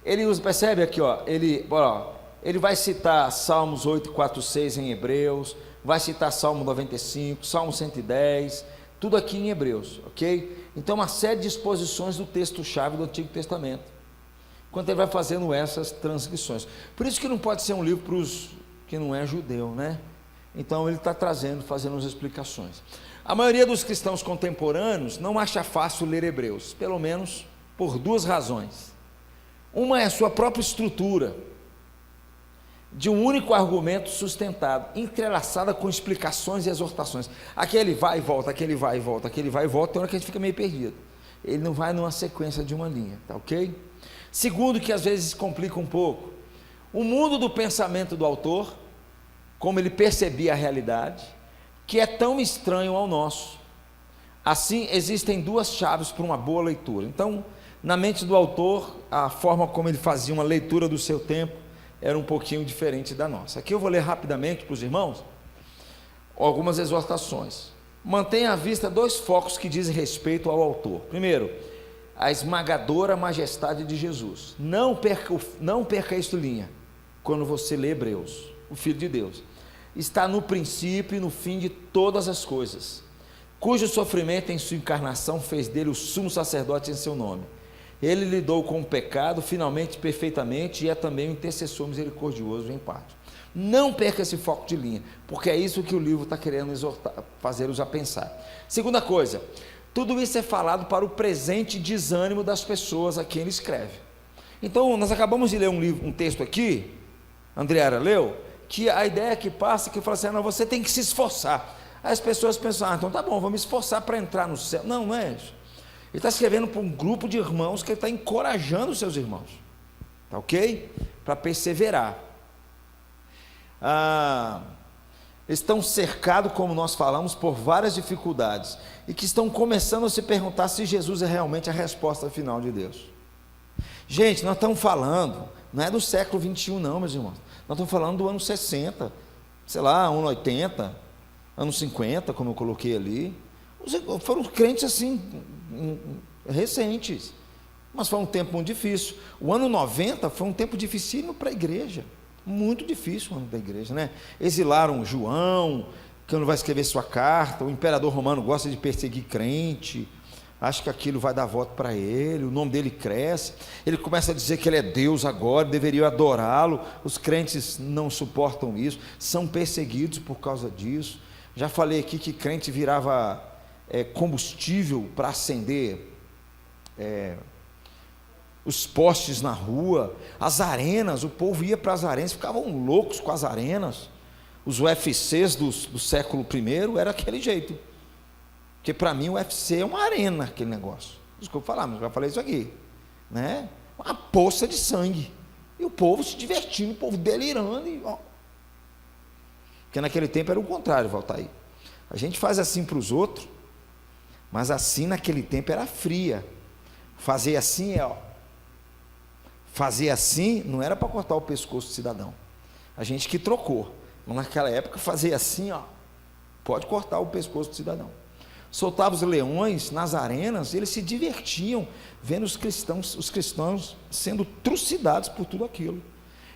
Ele usa, percebe aqui, ele vai citar Salmos 8, 4, 6 em Hebreus, vai citar Salmo 95, Salmo 110, tudo aqui em Hebreus, ok? Então uma série de exposições do texto-chave do Antigo Testamento, enquanto ele vai fazendo essas transcrições. Por isso que não pode ser um livro para os que não é judeu, né? Então ele está fazendo as explicações. A maioria dos cristãos contemporâneos não acha fácil ler Hebreus, pelo menos por 2 razões. Uma é a sua própria estrutura, de um único argumento sustentado, entrelaçada com explicações e exortações. Aquele vai e volta, aquele vai e volta, aquele vai e volta, tem hora que a gente fica meio perdido. Ele não vai numa sequência de uma linha, tá ok? Segundo, que às vezes complica um pouco, o mundo do pensamento do autor, como ele percebia a realidade, que é tão estranho ao nosso. Assim, existem 2 chaves para uma boa leitura. Então, na mente do autor, a forma como ele fazia uma leitura do seu tempo era um pouquinho diferente da nossa. Aqui eu vou ler rapidamente para os irmãos algumas exortações. Mantenha à vista 2 focos que dizem respeito ao autor. Primeiro, a esmagadora majestade de Jesus. Não perca isto linha quando você lê Hebreus. O Filho de Deus está no princípio e no fim de todas as coisas, cujo sofrimento em sua encarnação fez dele o sumo sacerdote em seu nome. Ele lidou com o pecado finalmente, perfeitamente, e é também um intercessor misericordioso e empático. Não perca esse foco de linha, porque é isso que o livro está querendo exortar, fazer-os a pensar. Segunda coisa, tudo isso é falado para o presente desânimo das pessoas a quem ele escreve. Então, nós acabamos de ler um texto aqui, Andréara leu, que a ideia que passa, que fala assim, não, você tem que se esforçar. Aí as pessoas pensam, então tá bom, vou me esforçar para entrar no céu. Não, não é isso. Ele está escrevendo para um grupo de irmãos que ele está encorajando os seus irmãos, tá ok? Para perseverar. Estão cercados, como nós falamos, por várias dificuldades, e que estão começando a se perguntar se Jesus é realmente a resposta final de Deus. Gente, nós estamos falando, não é do século 21 não, meus irmãos, nós estamos falando do ano 60, sei lá, ano 80, anos 50, como eu coloquei ali, foram crentes assim, recentes, mas foi um tempo muito difícil. O ano 90 foi um tempo dificílimo para a igreja, muito difícil o ano da igreja, né? Exilaram João, que não vai escrever sua carta, o imperador romano gosta de perseguir crente, acha que aquilo vai dar voto para ele, o nome dele cresce, ele começa a dizer que ele é Deus agora, deveria adorá-lo. Os crentes não suportam isso, são perseguidos por causa disso. Já falei aqui que crente virava combustível para acender os postes na rua, as arenas, o povo ia para as arenas, ficavam loucos com as arenas. Os UFCs do século I era aquele jeito, porque para mim o UFC é uma arena, aquele negócio, desculpa falar, mas eu já falei isso aqui, né? Uma poça de sangue, e o povo se divertindo, o povo delirando, porque naquele tempo era o contrário, Valtair, a gente faz assim para os outros, mas assim naquele tempo era fria, fazer assim fazer assim não era para cortar o pescoço do cidadão, a gente que trocou, mas naquela época fazer assim, pode cortar o pescoço do cidadão. Soltava os leões nas arenas, eles se divertiam vendo os cristãos sendo trucidados por tudo aquilo.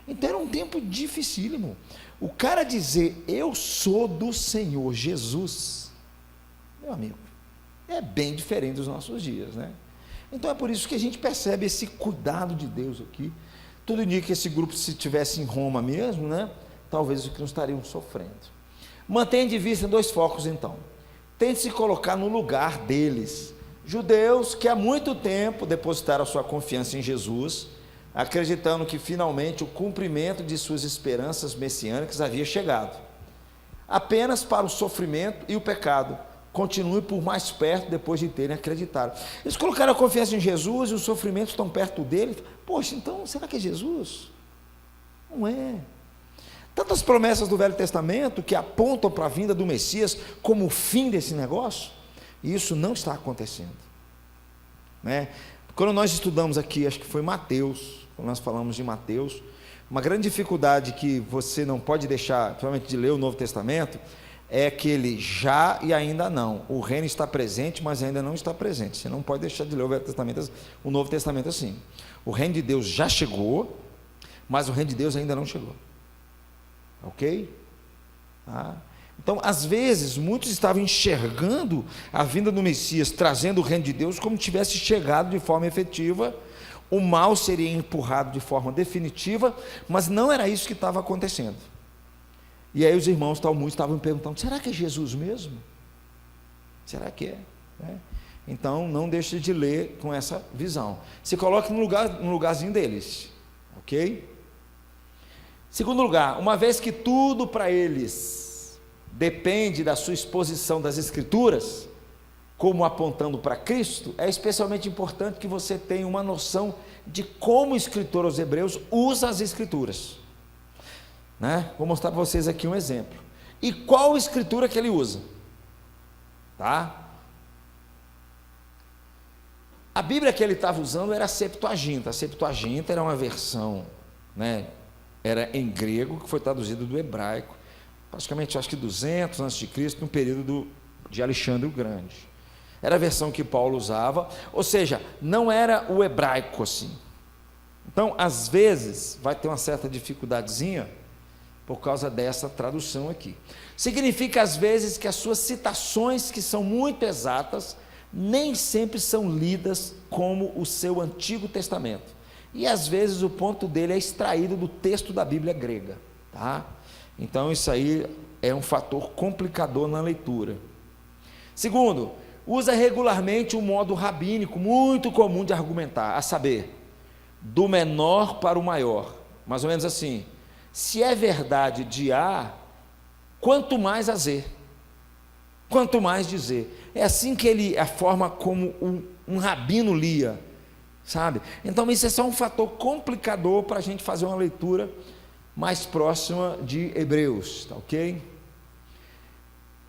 Então era um tempo dificílimo. O cara dizer, eu sou do Senhor Jesus, meu amigo, é bem diferente dos nossos dias, né? Então é por isso que a gente percebe esse cuidado de Deus aqui. Tudo indica que esse grupo, se estivesse em Roma mesmo, né, talvez os que não estariam sofrendo. Mantenha de vista dois focos então. Tente se colocar no lugar deles, judeus que há muito tempo depositaram a sua confiança em Jesus, acreditando que finalmente o cumprimento de suas esperanças messiânicas havia chegado, apenas para o sofrimento e o pecado continue por mais perto depois de terem acreditado. Eles colocaram a confiança em Jesus e os sofrimentos estão perto dele. Poxa, então será que é Jesus? Não é. Tantas promessas do Velho Testamento que apontam para a vinda do Messias como o fim desse negócio, e isso não está acontecendo, né? Quando nós estudamos aqui, acho que foi Mateus, quando nós falamos de Mateus, uma grande dificuldade que você não pode deixar, principalmente de ler o Novo Testamento, é aquele já e ainda não. O reino está presente, mas ainda não está presente. Você não pode deixar de ler o Novo Testamento assim. O reino de Deus já chegou, mas o reino de Deus ainda não chegou. Ok? Então, às vezes, muitos estavam enxergando a vinda do Messias, trazendo o reino de Deus como tivesse chegado de forma efetiva, o mal seria empurrado de forma definitiva, mas não era isso que estava acontecendo. E aí os irmãos muitos estavam perguntando, será que é Jesus mesmo? Será que é? Então, não deixe de ler com essa visão. Se coloque no lugarzinho deles, ok? Segundo lugar, uma vez que tudo para eles depende da sua exposição das Escrituras, como apontando para Cristo, é especialmente importante que você tenha uma noção de como o escritor aos Hebreus usa as Escrituras, né? Vou mostrar para vocês aqui um exemplo. E qual escritura que ele usa? A Bíblia que ele estava usando era a Septuaginta. A Septuaginta era uma versão, né? Era em grego, que foi traduzido do hebraico, praticamente acho que 200 a.C., no período de Alexandre o Grande. Era a versão que Paulo usava, ou seja, não era o hebraico assim. Então, às vezes, vai ter uma certa dificuldadezinha por causa dessa tradução aqui. Significa, às vezes, que as suas citações, que são muito exatas, nem sempre são lidas como o seu Antigo Testamento. E às vezes o ponto dele é extraído do texto da Bíblia grega, Então isso aí é um fator complicador na leitura. Segundo, usa regularmente um modo rabínico muito comum de argumentar, a saber, do menor para o maior, mais ou menos assim, se é verdade de A, quanto mais a Z, quanto mais de Z. É assim que a forma como um rabino lia, sabe? Então isso é só um fator complicador para a gente fazer uma leitura mais próxima de Hebreus, ok?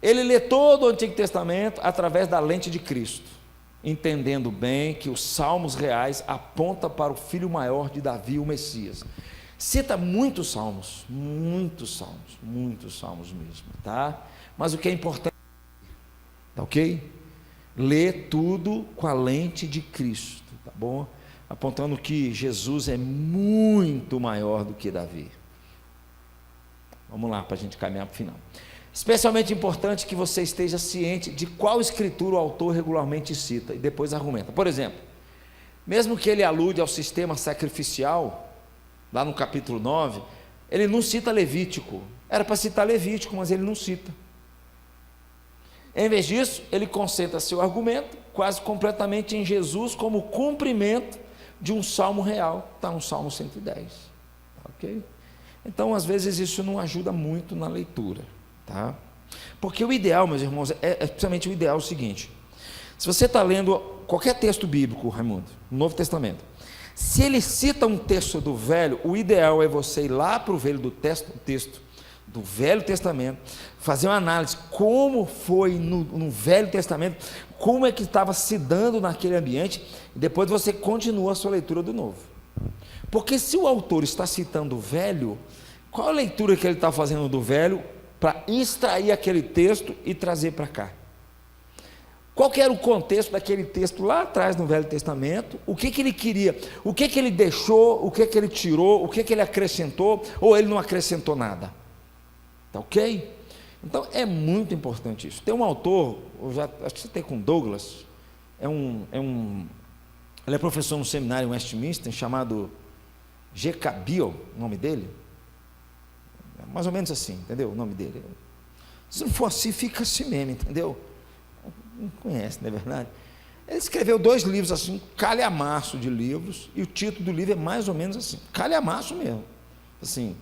Ele lê todo o Antigo Testamento através da lente de Cristo, entendendo bem que os salmos reais apontam para o filho maior de Davi, o Messias. Cita muitos salmos mesmo, mas o que é importante, tá ok? Lê tudo com a lente de Cristo, tá bom? Apontando que Jesus é muito maior do que Davi. Vamos lá, para a gente caminhar para o final. Especialmente importante que você esteja ciente de qual escritura o autor regularmente cita e depois argumenta. Por exemplo, mesmo que ele alude ao sistema sacrificial, lá no capítulo 9, ele não cita Levítico. Era para citar Levítico, mas ele não cita. Em vez disso, ele concentra seu argumento quase completamente em Jesus como cumprimento de um salmo real. Está no Salmo 110. Ok? Então, às vezes, isso não ajuda muito na leitura. Tá? Porque o ideal, meus irmãos, principalmente o ideal é o seguinte: se você está lendo qualquer texto bíblico, Raimundo, no Novo Testamento, se ele cita um texto do Velho, o ideal é você ir lá para o texto do Velho Testamento, fazer uma análise como foi no Velho Testamento, como é que estava se dando naquele ambiente, e depois você continua a sua leitura do Novo. Porque se o autor está citando o Velho, qual a leitura que ele está fazendo do Velho para extrair aquele texto e trazer para cá? Qual que era o contexto daquele texto lá atrás no Velho Testamento? O que ele queria? O que ele deixou? O que ele tirou? O que ele acrescentou? Ou ele não acrescentou nada? Tá ok? Então é muito importante isso. Tem um autor, eu já acho que você tem com Douglas, ele é professor no seminário em Westminster, chamado G.K. Beale, o nome dele. Mais ou menos assim, entendeu? O nome dele. Se não for assim, fica assim mesmo, entendeu? Não conhece, não é verdade? Ele escreveu 2 livros assim, calhamaço de livros, e o título do livro é mais ou menos assim, calhamaço mesmo, assim,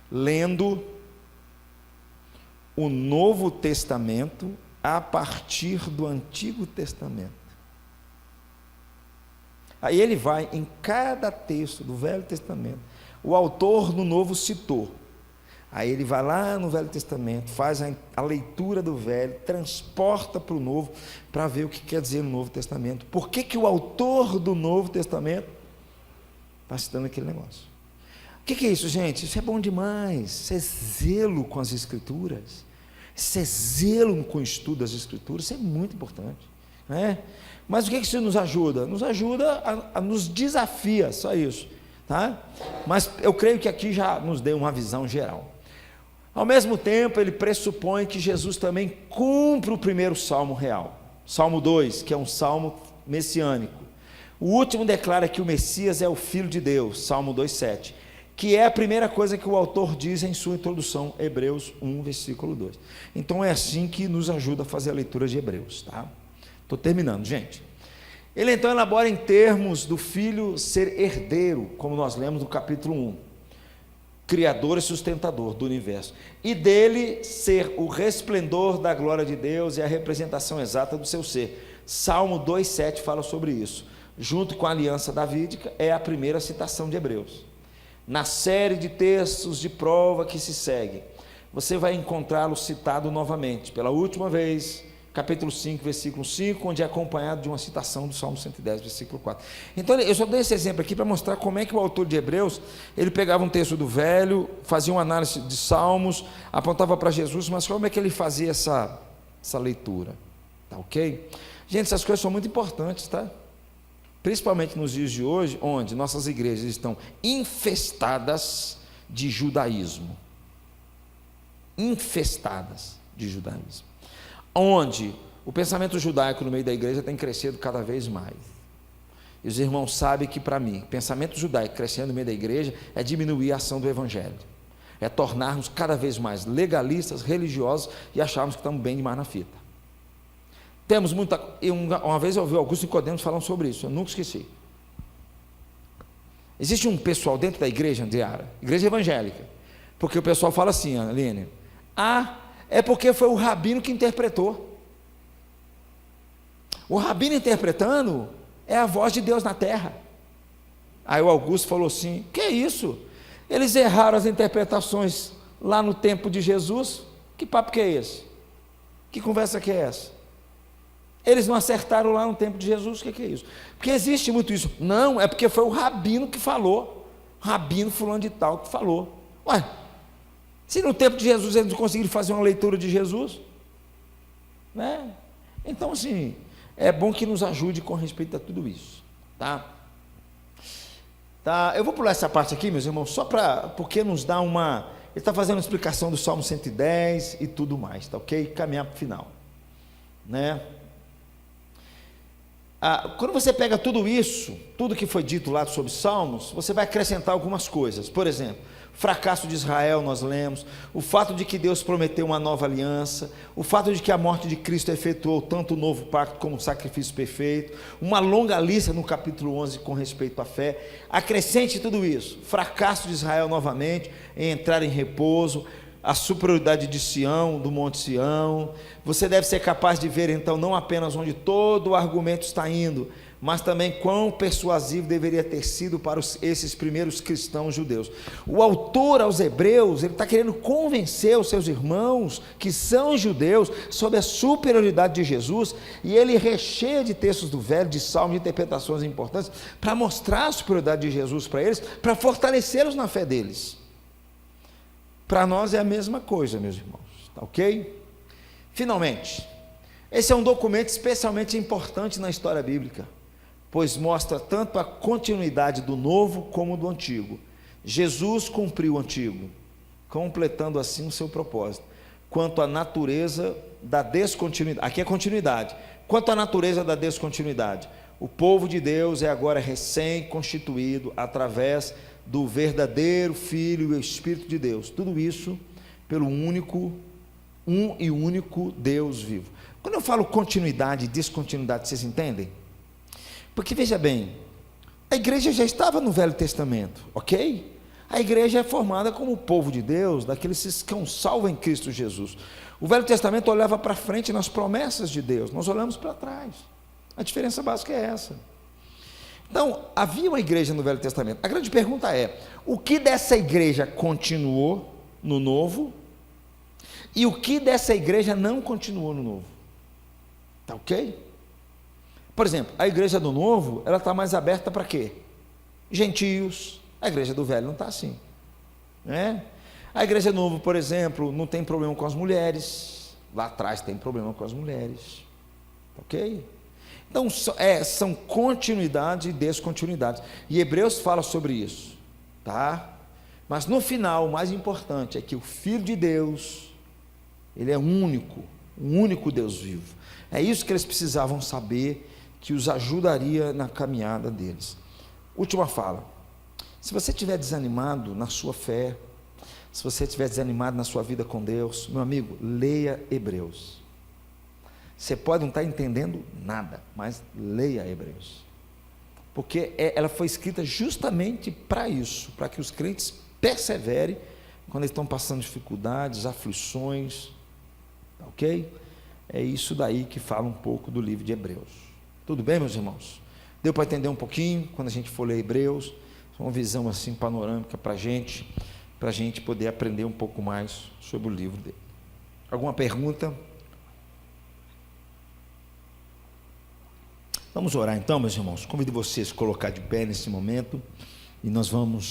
lendo o Novo Testamento a partir do Antigo Testamento. Aí ele vai em cada texto do Velho Testamento, o autor no Novo citou. Aí ele vai lá no Velho Testamento, faz a leitura do Velho, transporta para o Novo, para ver o que quer dizer no Novo Testamento. Por que o autor do Novo Testamento está citando aquele negócio? O que é isso, gente? Isso é bom demais. Isso é zelo com as Escrituras. Isso é zelo com o estudo das Escrituras. Isso é muito importante, não é? Mas o que isso nos ajuda? Nos ajuda nos desafia, só isso, tá? Mas eu creio que aqui já nos deu uma visão geral. Ao mesmo tempo, ele pressupõe que Jesus também cumpre o primeiro salmo real, Salmo 2, que é um salmo messiânico. O último declara que o Messias é o Filho de Deus, Salmo 2,7, que é a primeira coisa que o autor diz em sua introdução, Hebreus 1, versículo 2. Então é assim que nos ajuda a fazer a leitura de Hebreus, tá? Estou terminando, gente. Ele então elabora em termos do Filho ser herdeiro, como nós lemos no capítulo 1, Criador e sustentador do universo, e dele ser o resplendor da glória de Deus e a representação exata do seu ser. Salmo 2,7 fala sobre isso. Junto com a aliança davídica, é a primeira citação de Hebreus. Na série de textos de prova que se segue, você vai encontrá-lo citado novamente, pela última vez, capítulo 5, versículo 5, onde é acompanhado de uma citação do Salmo 110, versículo 4. Então, eu só dei esse exemplo aqui para mostrar como é que o autor de Hebreus, ele pegava um texto do Velho, fazia uma análise de Salmos, apontava para Jesus, mas como é que ele fazia essa leitura? Tá ok? Gente, essas coisas são muito importantes, tá? Principalmente nos dias de hoje, onde nossas igrejas estão infestadas de judaísmo. Infestadas de judaísmo. Onde o pensamento judaico no meio da igreja tem crescido cada vez mais. E os irmãos sabem que, para mim, pensamento judaico crescendo no meio da igreja é diminuir a ação do evangelho, é tornar-nos cada vez mais legalistas, religiosos e acharmos que estamos bem demais na fita. Temos muita... Uma vez eu ouvi Augusto Nicodemos falando sobre isso, eu nunca esqueci. Existe um pessoal dentro da igreja, Andriara, igreja evangélica, porque o pessoal fala assim, Aline, é porque foi o rabino que interpretou. O rabino interpretando é a voz de Deus na terra. Aí o Augusto falou assim, que é isso? Eles erraram as interpretações lá no tempo de Jesus, que papo que é esse? Que conversa que é essa? Eles não acertaram lá no tempo de Jesus, o que é isso? Porque existe muito isso. Não, é porque foi o rabino que falou, rabino fulano de tal que falou. Ué, se no tempo de Jesus eles não conseguiram fazer uma leitura de Jesus, né? Então, assim, é bom que nos ajude com respeito a tudo isso, tá? Tá, eu vou pular essa parte aqui, meus irmãos, porque nos dá uma... Ele está fazendo uma explicação do Salmo 110 e tudo mais, tá ok? Caminhar para o final, né? Quando você pega tudo isso, tudo que foi dito lá sobre Salmos, você vai acrescentar algumas coisas. Por exemplo, o fracasso de Israel, nós lemos, o fato de que Deus prometeu uma nova aliança, o fato de que a morte de Cristo efetuou tanto o novo pacto como o sacrifício perfeito, uma longa lista no capítulo 11 com respeito à fé. Acrescente tudo isso, fracasso de Israel novamente, em entrar em repouso, a superioridade de Sião, do Monte Sião. Você deve ser capaz de ver então não apenas onde todo o argumento está indo, mas também quão persuasivo deveria ter sido para esses primeiros cristãos judeus. O autor aos Hebreus, ele está querendo convencer os seus irmãos que são judeus sobre a superioridade de Jesus, e ele recheia de textos do Velho, de Salmos, de interpretações importantes, para mostrar a superioridade de Jesus para eles, para fortalecê-los na fé deles. Para nós é a mesma coisa, meus irmãos, tá ok? Finalmente, esse é um documento especialmente importante na história bíblica, pois mostra tanto a continuidade do novo como do antigo. Jesus cumpriu o antigo, completando assim o seu propósito, quanto à natureza da descontinuidade. Aqui é continuidade. Quanto à natureza da descontinuidade, o povo de Deus é agora recém-constituído através do verdadeiro Filho e o Espírito de Deus. Tudo isso pelo um e único Deus vivo. Quando eu falo continuidade e descontinuidade, vocês entendem? Porque veja bem, a igreja já estava no Velho Testamento, ok? A igreja é formada como o povo de Deus, daqueles que são salvos em Cristo Jesus. O Velho Testamento olhava para frente nas promessas de Deus, nós olhamos para trás. A diferença básica é essa. Então, havia uma igreja no Velho Testamento. A grande pergunta é, o que dessa igreja continuou no Novo e o que dessa igreja não continuou no Novo? Tá ok? Por exemplo, a igreja do Novo, ela está mais aberta para quê? Gentios. A igreja do Velho não está assim, né? A igreja do Novo, por exemplo, não tem problema com as mulheres. Lá atrás tem problema com as mulheres, ok? Então, são continuidade e descontinuidade. E Hebreus fala sobre isso, tá? Mas no final, o mais importante é que o Filho de Deus, ele é único, um único Deus vivo. É isso que eles precisavam saber, que os ajudaria na caminhada deles. Última fala. Se você estiver desanimado na sua fé, se você estiver desanimado na sua vida com Deus, meu amigo, leia Hebreus. Você pode não estar entendendo nada, mas leia Hebreus. Porque ela foi escrita justamente para isso, para que os crentes perseverem quando eles estão passando dificuldades, aflições, ok? É isso daí que fala um pouco do livro de Hebreus. Tudo bem, meus irmãos? Deu para entender um pouquinho quando a gente for ler Hebreus? Uma visão assim panorâmica para a gente poder aprender um pouco mais sobre o livro dele. Alguma pergunta? Vamos orar então, meus irmãos. Convido vocês a colocar de pé nesse momento e nós vamos